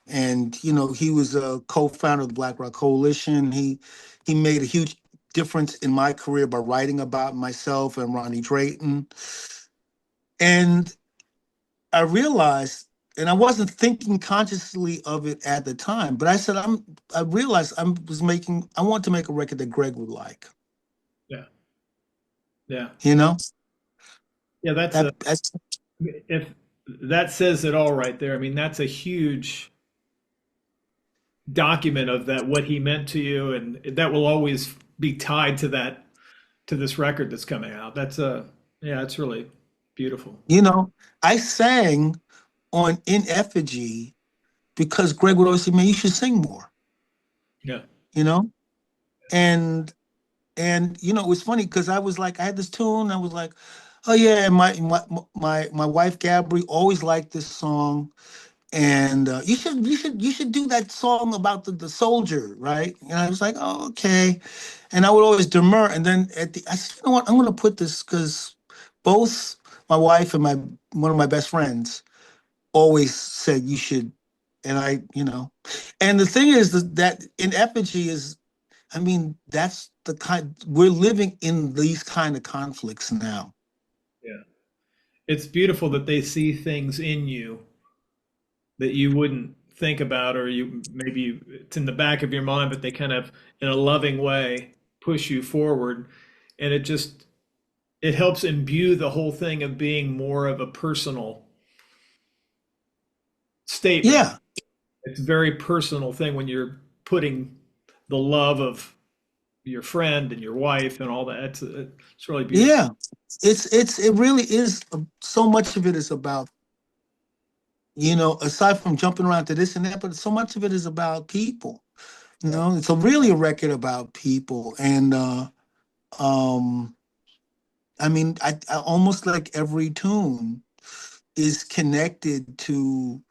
and he was a co-founder of the Black Rock Coalition. He made a huge difference in my career by writing about myself and Ronnie Drayton. And I realized, and I wasn't thinking consciously of it at the time, but I said, I realized I want to make a record that Greg would like. Yeah. Yeah. You know, Yeah. that's If that says it all right there. I mean, that's a huge document of that, what he meant to you, and that will always be tied to this record that's coming out. Yeah, it's really beautiful. I sang on In Effigy because Greg would always say, "Man, you should sing more." Yeah. You know, and it was funny because I was like, I had this tune, I was like, oh yeah, and my wife Gabri always liked this song, and you should do that song about the soldier, right? And I was like, oh, okay, and I would always demur, and then I said, you know what, I'm gonna put this because both my wife and one of my best friends always said you should, and and the thing is that In Effigy is, I mean, that's the kind we're living in, these kind of conflicts now. Yeah. It's beautiful that they see things in you that you wouldn't think about, or it's in the back of your mind, but they kind of, in a loving way, push you forward. And it helps imbue the whole thing of being more of a personal statement. Yeah, It's a very personal thing when you're putting the love of your friend and your wife and all that. It's really beautiful. yeah. It really is. So much of it is about, aside from jumping around to this and that, but so much of it is about people. It's really a record about people. And um, I mean, I almost like every tune is connected to,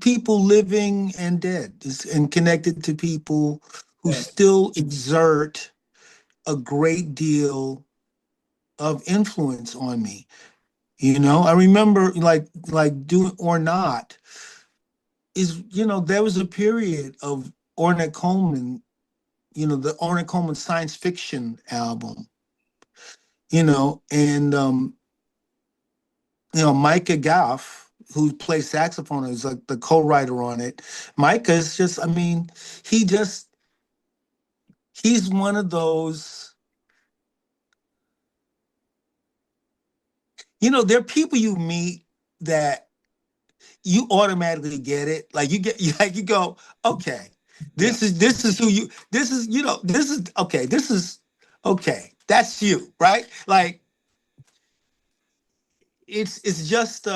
people living and dead, and connected to people who Yeah. still exert a great deal of influence on me. I remember like doing Or Not is, there was a period of Ornette Coleman, the Ornette Coleman science fiction album, and Micah Goff, who plays saxophone, is like the co-writer on it. Micah is just, I mean, he just he's one of those, there are people you meet that you automatically get it. Like you go, okay, Yeah. this is who you this is, this is okay, this is okay, that's you, right? Like it's just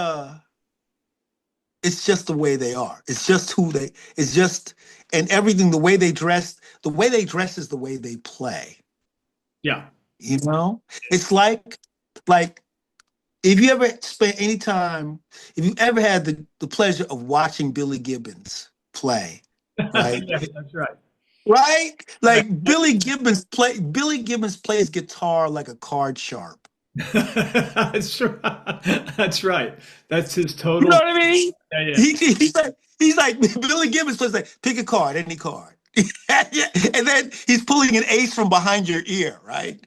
it's just the way they are. It's just who they, it's just, and everything, the way they dress is the way they play. Yeah. You know? It's like if you ever spent any time, if you ever had the pleasure of watching Billy Gibbons play, right? Yeah, that's right. Right? Right. Like Billy Gibbons plays guitar like a card sharp. That's right. That's right. That's his You know total. what I mean? Yeah, yeah. He's like Billy Gibbons plays like pick a card, any card. And then he's pulling an ace from behind your ear, right?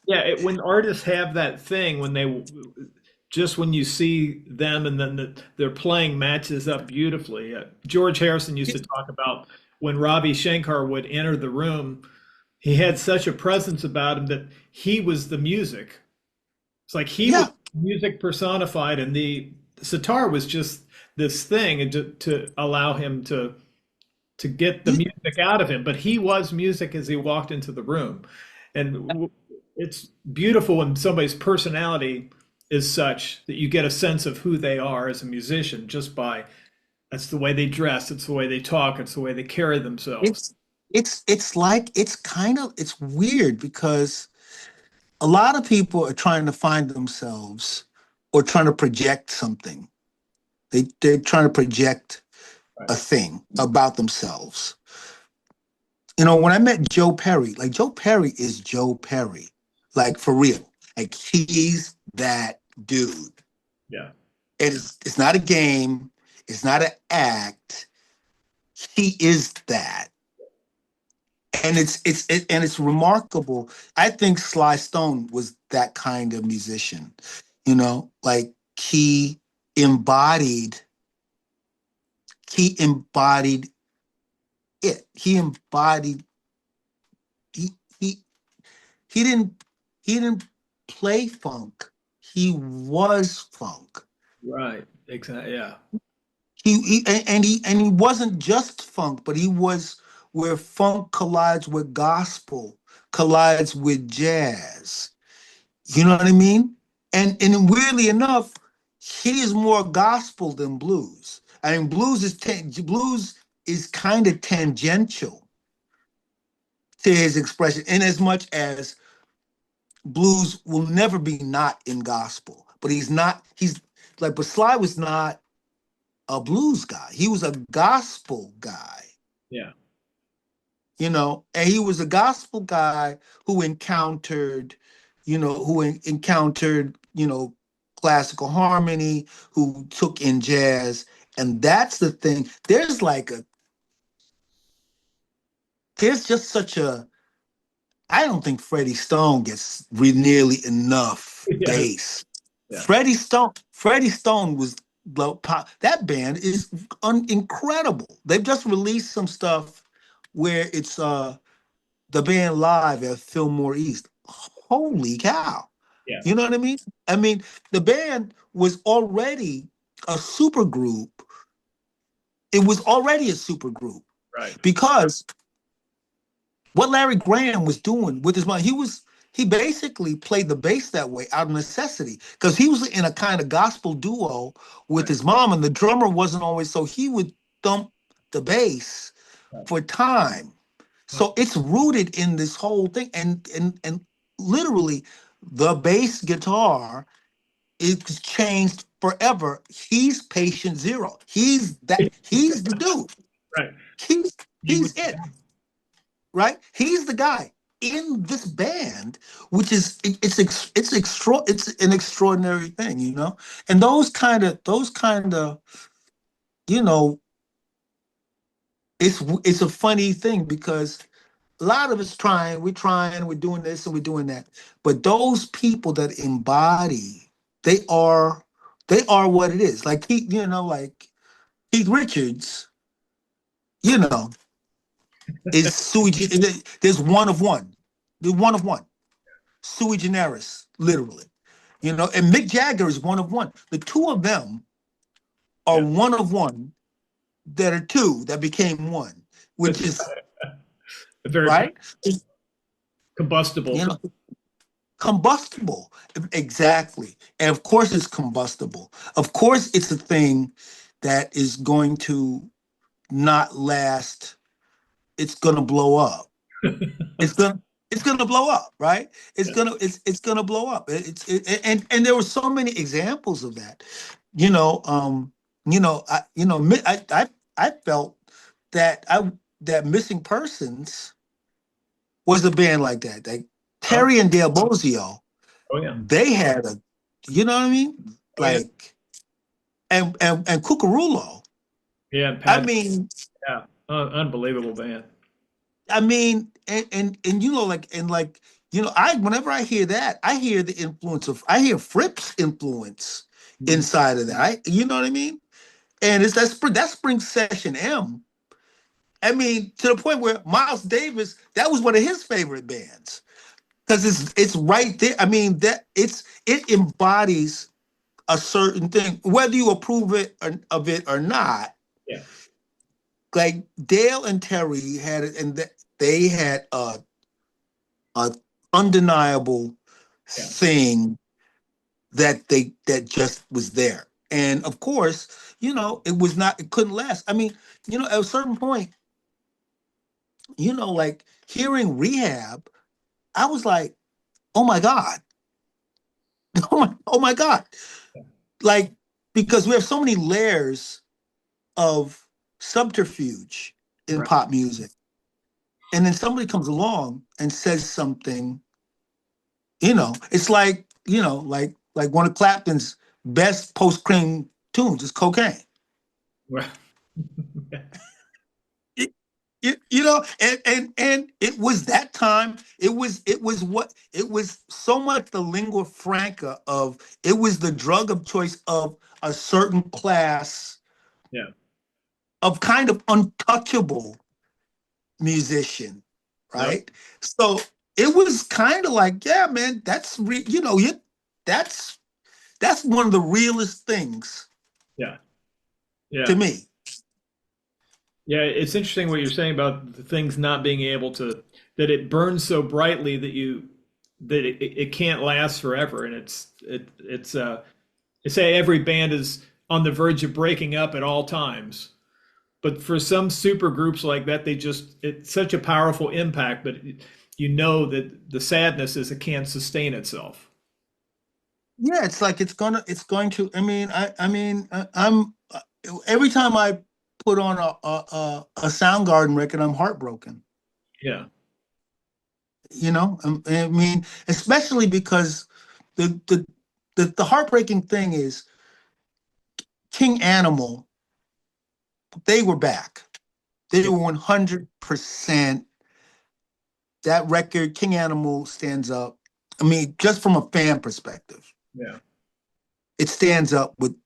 Yeah, when artists have that thing, just when you see them and then their playing matches up beautifully. George Harrison used to talk about when Ravi Shankar would enter the room, he had such a presence about him that he was the music. It's like he was Yeah. music personified, and the sitar was just this thing and to allow him to get the music out of him. But he was music as he walked into the room. And it's beautiful when somebody's personality is such that you get a sense of who they are as a musician just by that's the way they dress, it's the way they talk, it's the way they carry themselves. It's it's weird because a lot of people are trying to find themselves or trying to project something. They're trying to project Right. a thing about themselves. When I met Joe Perry, like Joe Perry is Joe Perry, like for real. Like he's that dude. Yeah. It's not a game. It's not an act. He is that. And it's remarkable. I think Sly Stone was that kind of musician. Like embodied he embodied it. He he he didn't he didn't play funk. He was funk. Right. Exactly. Yeah. He wasn't just funk, but he was where funk collides with gospel, collides with jazz. You know what I mean? And weirdly enough, he is more gospel than blues. I mean, blues is kind of tangential to his expression, in as much as blues will never be not in gospel. But he's not. But Sly was not a blues guy. He was a gospel guy. Yeah. And he was a gospel guy who encountered, classical harmony, who took in jazz. And that's the thing. There's like there's just such a, I don't think Freddie Stone gets nearly enough Yeah. bass. Yeah. Freddie Stone was that band is incredible. They've just released some stuff where it's the band live at Fillmore East. Holy cow. Yeah. You know what I mean? I mean, the band was already a super group. It was already a super group Right. because what Larry Graham was doing with his mind, he basically played the bass that way out of necessity because he was in a kind of gospel duo with Right. his mom, and the drummer wasn't always, so he would thump the bass for time. So it's rooted in this whole thing, and literally the bass guitar is changed forever. He's patient zero. He's the dude. Right. He's He he's would. it. Right? He's the guy in this band, which is it's an extraordinary thing, you know. And those kind of you know, it's a funny thing because a lot of us we're doing this and we're doing that, but those people that embody, they are they are what it is. Like like Keith Richards, you know, is there's one of one. There's one of one. Sui generis, literally. You know, and Mick Jagger is one of one. The two of them are Yeah. one of one that are two that became one, which is Very right. combustible. You know, combustible. Exactly. And of course it's combustible. Of course it's a thing that is going to not last. It's gonna blow up. It's gonna it's gonna blow up, right? It's gonna blow up. And there were so many examples of that. You know, I felt that that Missing Persons was a band like that. Like Oh, Terry and Dale Bozio, oh yeah. they had a, you know what I mean? Oh yeah. Like and Cucarulo. Yeah. I Pat. mean, Yeah. Unbelievable band. and I whenever I hear that, I hear the influence of I hear Fripp's influence Mhm. inside of that. You know what I mean? And it's that Spring Session M. I mean, to the point where Miles Davis, that was one of his favorite bands. Because it's right there. I mean, it embodies a certain thing, whether you approve of it or not. Yeah. Like Dale and Terry had it, and they had a undeniable Yeah. thing that just was there. And of course, it couldn't last. I mean, at a certain point, like hearing Rehab, I was like, oh my God. Oh my God. Like, because we have so many layers of subterfuge in Right. pop music. And then somebody comes along and says something, it's like, like one of Clapton's best post-cream tunes is Cocaine. Right. And it was that time. It was so much the lingua franca of it was the drug of choice of a certain class Yeah. of kind of untouchable musician, Yep. right? So it was kind of like, yeah, man, that's that's one of the realest things Yeah. to Yeah. me. Yeah. It's interesting what you're saying about the things not being able to, that it burns so brightly that it can't last forever. And they say every band is on the verge of breaking up at all times. But for some super groups like that, it's such a powerful impact, but you know that the sadness is it can't sustain itself. Yeah, it's like it's going to. I mean, I'm every time I put on a Soundgarden record, I'm heartbroken. Yeah. I mean, especially because the the the heartbreaking thing is King Animal. They were back. They Yeah. were 100% that record, King Animal, stands up. I mean, just from a fan perspective, Yeah. it stands up with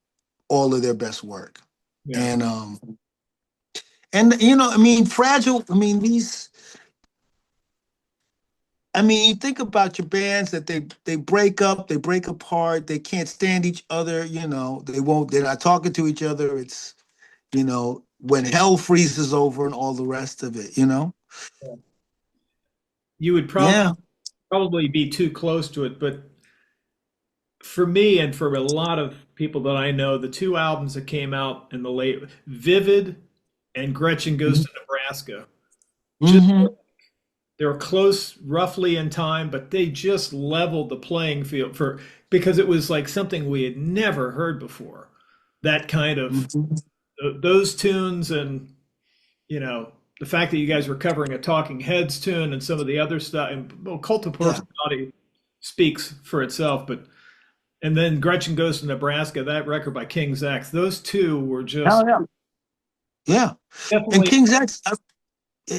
all of their best work. Yeah. And you know, I mean, Fragile, I mean, these, I mean, you think about your bands that they break up, they break apart, they can't stand each other, you know, they're not talking to each other. It's, you know, when hell freezes over and all the rest of it, you know? You would Yeah. probably be too close to it, but for me and for a lot of people that I know, the two albums that came out in the late Vivid and Gretchen Goes to Nebraska, just Mm-hmm. they were close roughly in time, but they just leveled the playing field for because it was like something we had never heard before. That kind of Mm-hmm. those tunes and you know the fact that you guys were covering a Talking Heads tune and some of the other stuff and well, Cult of Yeah. Personality speaks for itself, but and then Gretchen Goes to Nebraska, that record by King's X, those two were just Hell yeah. Yeah. And definitely King's X,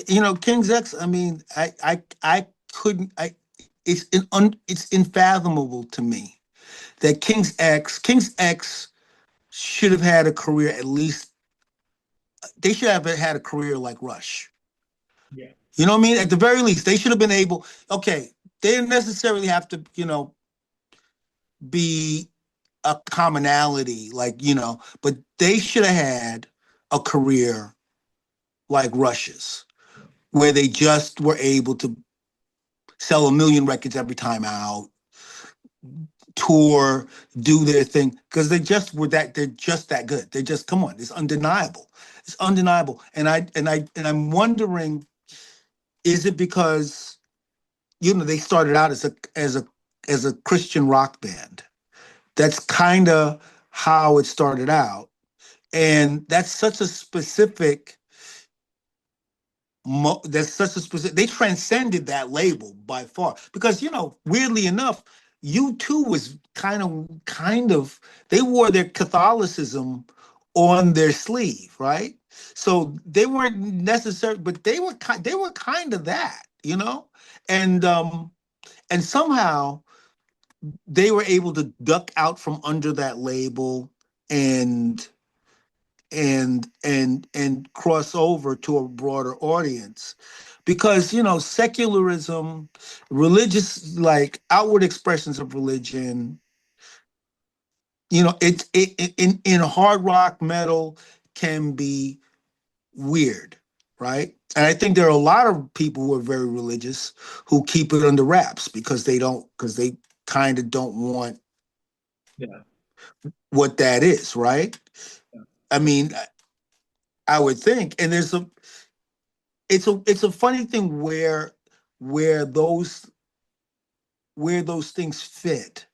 you know, King's X, I mean, I couldn't, it's unfathomable to me that King's X should have had a career at least, they should have had a career like Rush. yeah, You know what I mean? At the very least, they should have been able, okay, they didn't necessarily have to, you know, be a commonality, like, you know, but they should have had a career like Rush's, where they just were able to sell 1 million records every time out, tour, do their thing, because they're just that good. They just, come on, it's undeniable. It's undeniable. And I'm wondering, is it because, you know, they started out as a Christian rock band? That's kind of how it started out. And that's such a specific they transcended that label by far, because, you know, weirdly enough, U2 was kind of they wore their Catholicism on their sleeve, right? So they weren't necessarily, but they were kind of that, you know. And somehow they were able to duck out from under that label and and cross over to a broader audience, because, you know, secularism, religious, like outward expressions of religion, you know, in hard rock metal can be weird, right? And I think there are a lot of people who are very religious who keep it under wraps because they kind of don't want yeah, what that is, right? yeah, I mean, I would think, and it's a funny thing where those where those things fit,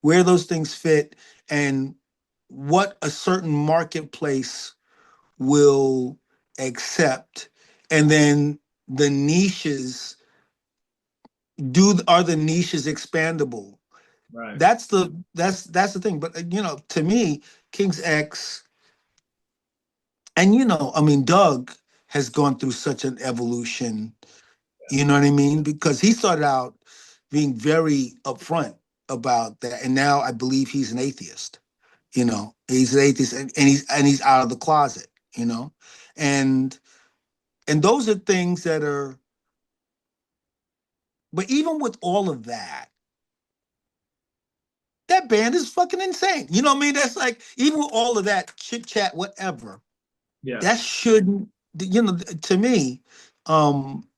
where those things fit, and what a certain marketplace will accept, and then the niches are the niches expandable? right, That's the thing. But you know, to me, King's X, and you know, I mean, Doug has gone through such an evolution. You know what I mean? Because he started out being very upfront about that, and now I believe he's an atheist. You know, he's an atheist, and he's out of the closet. You know, and and those are things that are. But even with all of that, that band is fucking insane. You know what I mean? That's like, even with all of that chit chat, whatever, yeah, that shouldn't. You know, to me,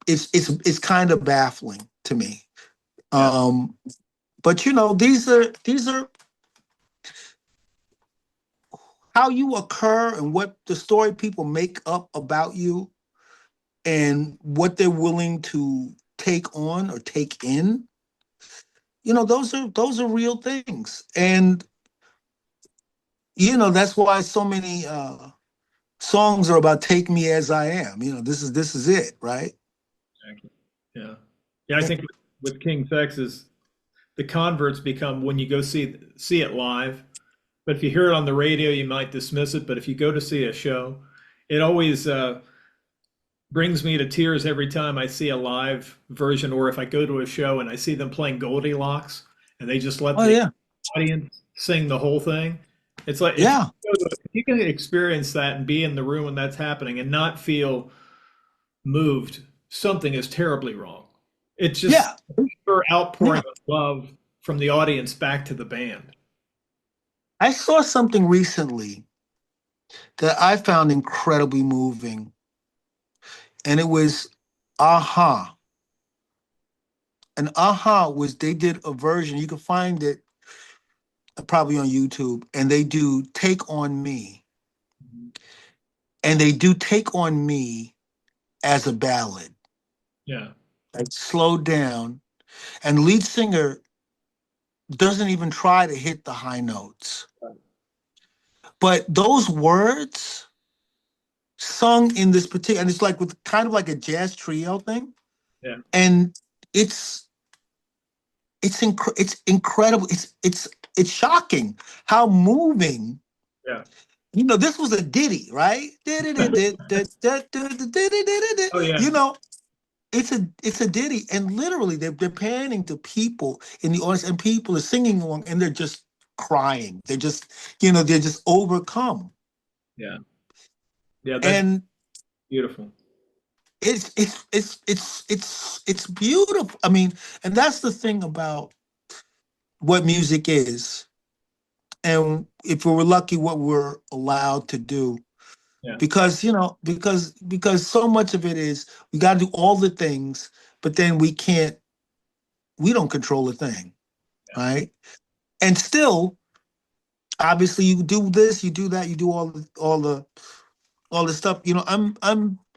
it's kind of baffling to me. yeah, Um, but you know, these are how you occur and what the story people make up about you and what they're willing to take on or take in. You know, those are real things. And you know, that's why so many songs are about take me as I am. You know, this is it, right? exactly. Yeah, yeah. I think with King Sex is the converts become when you go see it live. But if you hear it on the radio, you might dismiss it. But if you go to see a show, it always brings me to tears every time I see a live version, or if I go to a show and I see them playing Goldilocks and they just let Oh the yeah, audience sing the whole thing. It's like yeah, if you can experience that and be in the room when that's happening and not feel moved, something is terribly wrong. It's just yeah, pure outpouring yeah. of love from the audience back to the band. I saw something recently that I found incredibly moving, and it was Aha. And Aha was they did a version. You can find it probably on YouTube, and they do "Take on Me," and they do "Take on Me" as a ballad, Yeah. like slowed down, and lead singer doesn't even try to hit the high notes. But those words sung in this particular, and it's like with kind of like a jazz trio thing, Yeah. and it's it's incredible. It's shocking how moving. Yeah. You know, this was a ditty, right? Oh yeah. You know, it's a ditty, and literally they're panning to people in the audience, and people are singing along, and they're just crying. They're just, they're just overcome, Yeah. Yeah. That's and beautiful. it's beautiful. I mean, and that's the thing about what music is, and if we were lucky, what we're allowed to do. Yeah. Because because so much of it is we got to do all the things, but then we don't control a thing, Yeah. right? And still, obviously, you do this, you do that, you do all the stuff.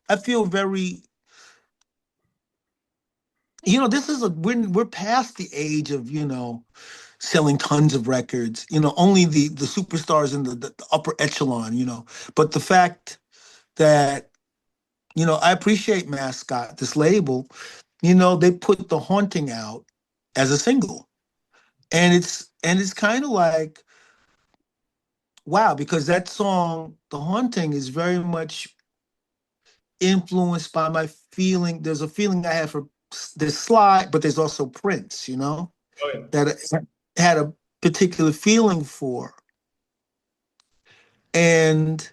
I feel very. This is we're past the age of selling tons of records. Only the superstars in the upper echelon. But the fact that I appreciate Mascot, this label. They put The Haunting out as a single, and it's kind of like wow, because that song, The Haunting, is very much influenced by my feeling. There's a feeling I have for there's Sly, but there's also Prince, Oh yeah. that I had a particular feeling for. And,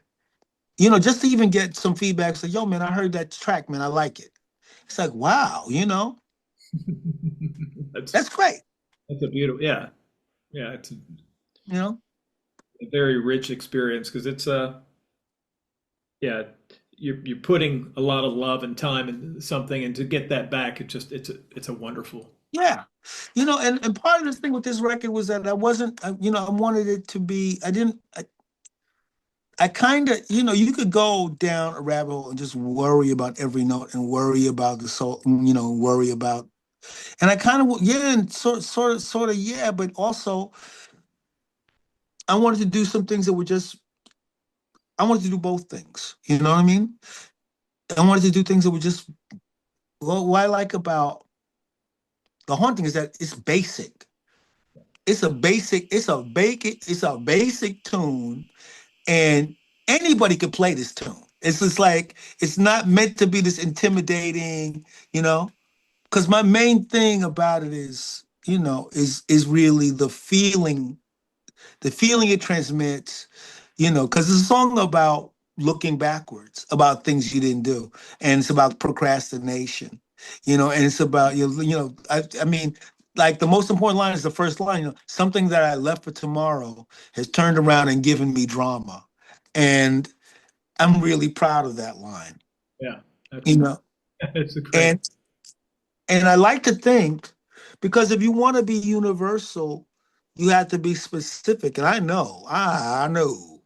just to even get some feedback, say, yo, man, I heard that track, man, I like it. It's like, wow, that's that's great, that's a beautiful. Yeah. Yeah. It's you know? a very rich experience because it's yeah, you're putting a lot of love and time into something, and to get that back, it's a wonderful. Yeah. And part of this thing with this record was that I wasn't, I wanted it to be, I kind of, you could go down a rabbit hole and just worry about every note and worry about the soul, worry about, and I kind of, yeah, and sort of, yeah, but also I wanted to do some things that were just, I wanted to do both things. You know what I mean? I wanted to do things that were just, well, what I like about The Haunting is that it's basic. It's a basic tune, and anybody could play this tune. It's just like it's not meant to be this intimidating, you know. Because my main thing about it is, is really the feeling it transmits, because it's a song about looking backwards, about things you didn't do, and it's about procrastination, and it's about I mean, like the most important line is the first line, something that I left for tomorrow has turned around and given me drama, and I'm really proud of that line, Yeah, you that's know, that's a great. and and I like to think because if you want to be universal, you have to be specific. And I know, I mean,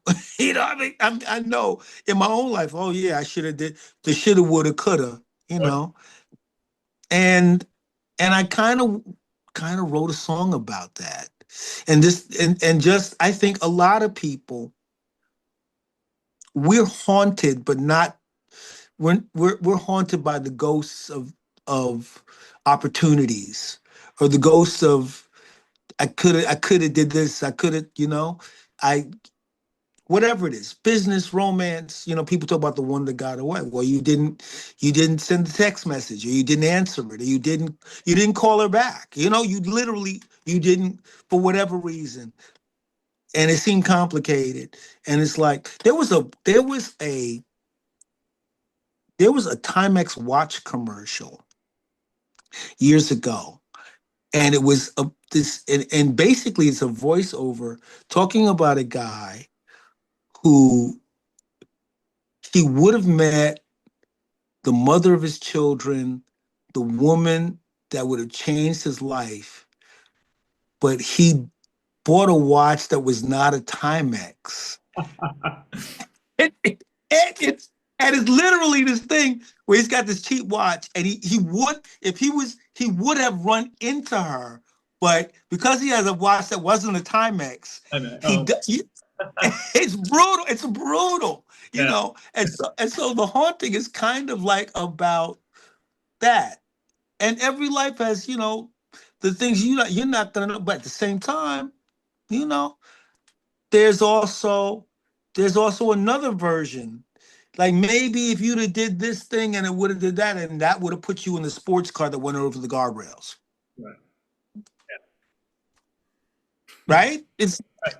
I know in my own life. Oh yeah, I should have did the shoulda, woulda, coulda. You Oh, know, and I kind of wrote a song about that. And just I think a lot of people we're haunted, but not we're haunted by the ghosts of opportunities or the ghosts of I could have did this. I could have, I whatever it is, business, romance. People talk about the one that got away. Well, you didn't send the text message, or you didn't answer it, or you didn't call her back. You didn't, for whatever reason. And it seemed complicated. And it's like there was a Timex watch commercial years ago, and it was and basically it's a voiceover talking about a guy who he would have met the mother of his children, the woman that would have changed his life, but he bought a watch that was not a Timex. And it's literally this thing where he's got this cheap watch, and he would have run into her, but because he has a watch that wasn't a Timex, it's brutal. It's brutal, Yeah. And so the haunting is kind of like about that. And every life has, the things you're not gonna know, but at the same time, you know, there's also another version. Like maybe if you'd have did this thing and it would have did that, and that would have put you in the sports car that went over the guardrails. Right. Right?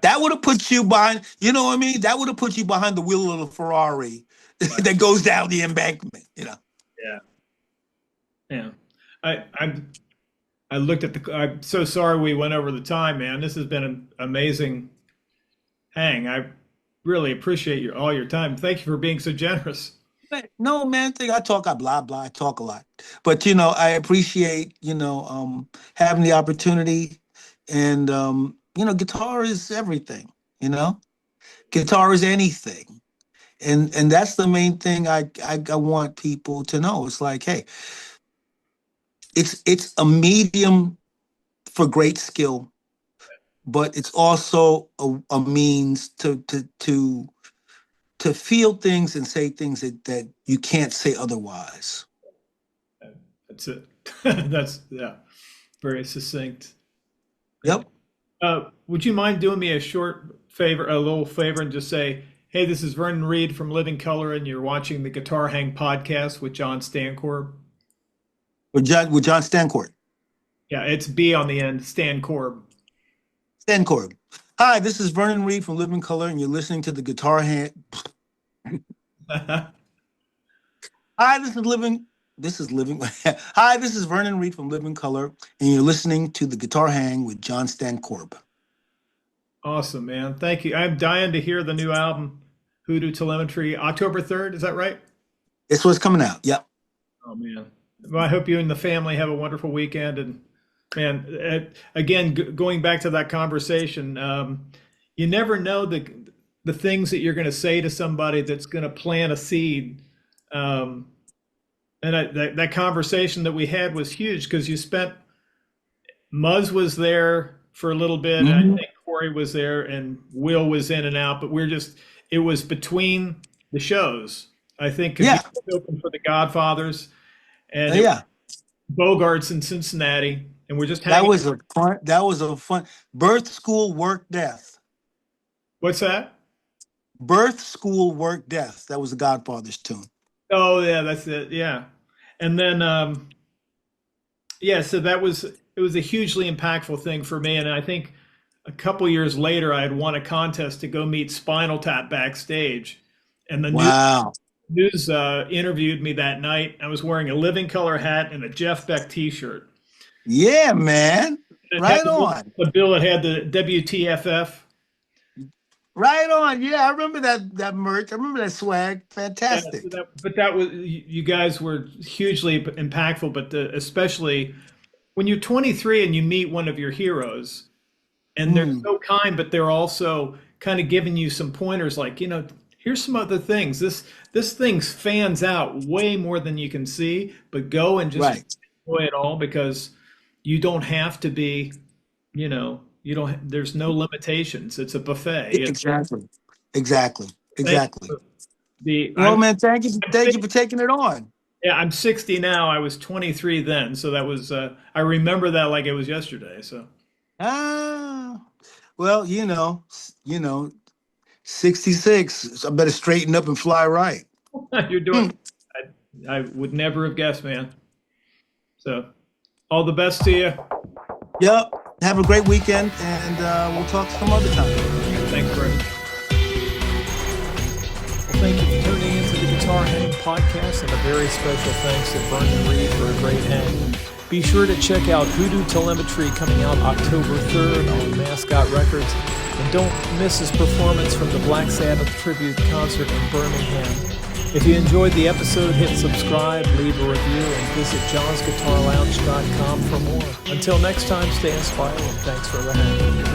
That would have put you behind, you know what I mean? That would have put you behind the wheel of the Ferrari that goes down the embankment, Yeah. Yeah. I looked at I'm so sorry we went over the time, man. This has been an amazing hang. I really appreciate all your time. Thank you for being so generous. No, man, I blah blah, I talk a lot. But I appreciate, having the opportunity, and guitar is everything, Guitar is anything. And that's the main thing I want people to know. It's like, hey, it's a medium for great skill, but it's also a means to feel things and say things that you can't say otherwise. That's it. That's very succinct. Yep. Would you mind doing me a little favor, and just say, hey, this is Vernon Reid from Living Color, and you're watching the Guitar Hang podcast with Jon Stankorb. With Jon Stankorb. Yeah, it's B on the end, Stankorb. Stankorb. Hi, this is Vernon Reid from Living Color, and you're listening to the Guitar Hang. Hi, this is Living. Hi, this is Vernon Reid from Living Color, and you're listening to the Guitar Hang with Jon Stankorb. Awesome, man. Thank you. I'm dying to hear the new album, Hoodoo Telemetry, October 3rd. Is that right? It's what's coming out. Yep. Oh, man. Well, I hope you and the family have a wonderful weekend. And, man, again, going back to that conversation, you never know the things that you're going to say to somebody that's going to plant a seed. And that conversation that we had was huge, because Muzz was there for a little bit. Mm-hmm. And I think Corey was there, and Will was in and out, but it was between the shows, I think, because he was open for the Godfathers and Bogarts in Cincinnati, and we're just hanging. That was a fun birth, school, work, death. What's that? Birth, school, work, death. That was the Godfather's tune. Oh yeah, that's it. Yeah. And then so it was a hugely impactful thing for me. And I think a couple years later I had won a contest to go meet Spinal Tap backstage. And the news interviewed me that night. I was wearing a Living Color hat and a Jeff Beck t-shirt. Yeah, man. Right on. The bill that had the WTFF. Right on. Yeah, I remember that merch. I remember that swag. Fantastic. Yeah, but that was, you guys were hugely impactful, but especially when you're 23 and you meet one of your heroes, and they're so kind, but they're also kind of giving you some pointers, like, here's some other things. This thing fans out way more than you can see, but go and just enjoy it all, because you don't have to be, there's no limitations. It's a buffet. Exactly. Well, man, thank you for taking it on. Yeah, I'm 60 now. I was 23 then, so that was I remember that like it was yesterday. So Well, 66. So I better straighten up and fly right. You're doing. I would never have guessed, man. So, all the best to you. Yep. Have a great weekend, and we'll talk some other time. Thanks, Bert. Well, thank you for tuning into the Guitar Hang podcast, and a very special thanks to Vernon Reid for a great hang. Be sure to check out Hoodoo Telemetry coming out October 3rd on Mascot Records, and don't miss his performance from the Black Sabbath tribute concert in Birmingham. If you enjoyed the episode, hit subscribe, leave a review, and visit johnsguitarlounge.com for more. Until next time, stay inspired, and thanks for the hang.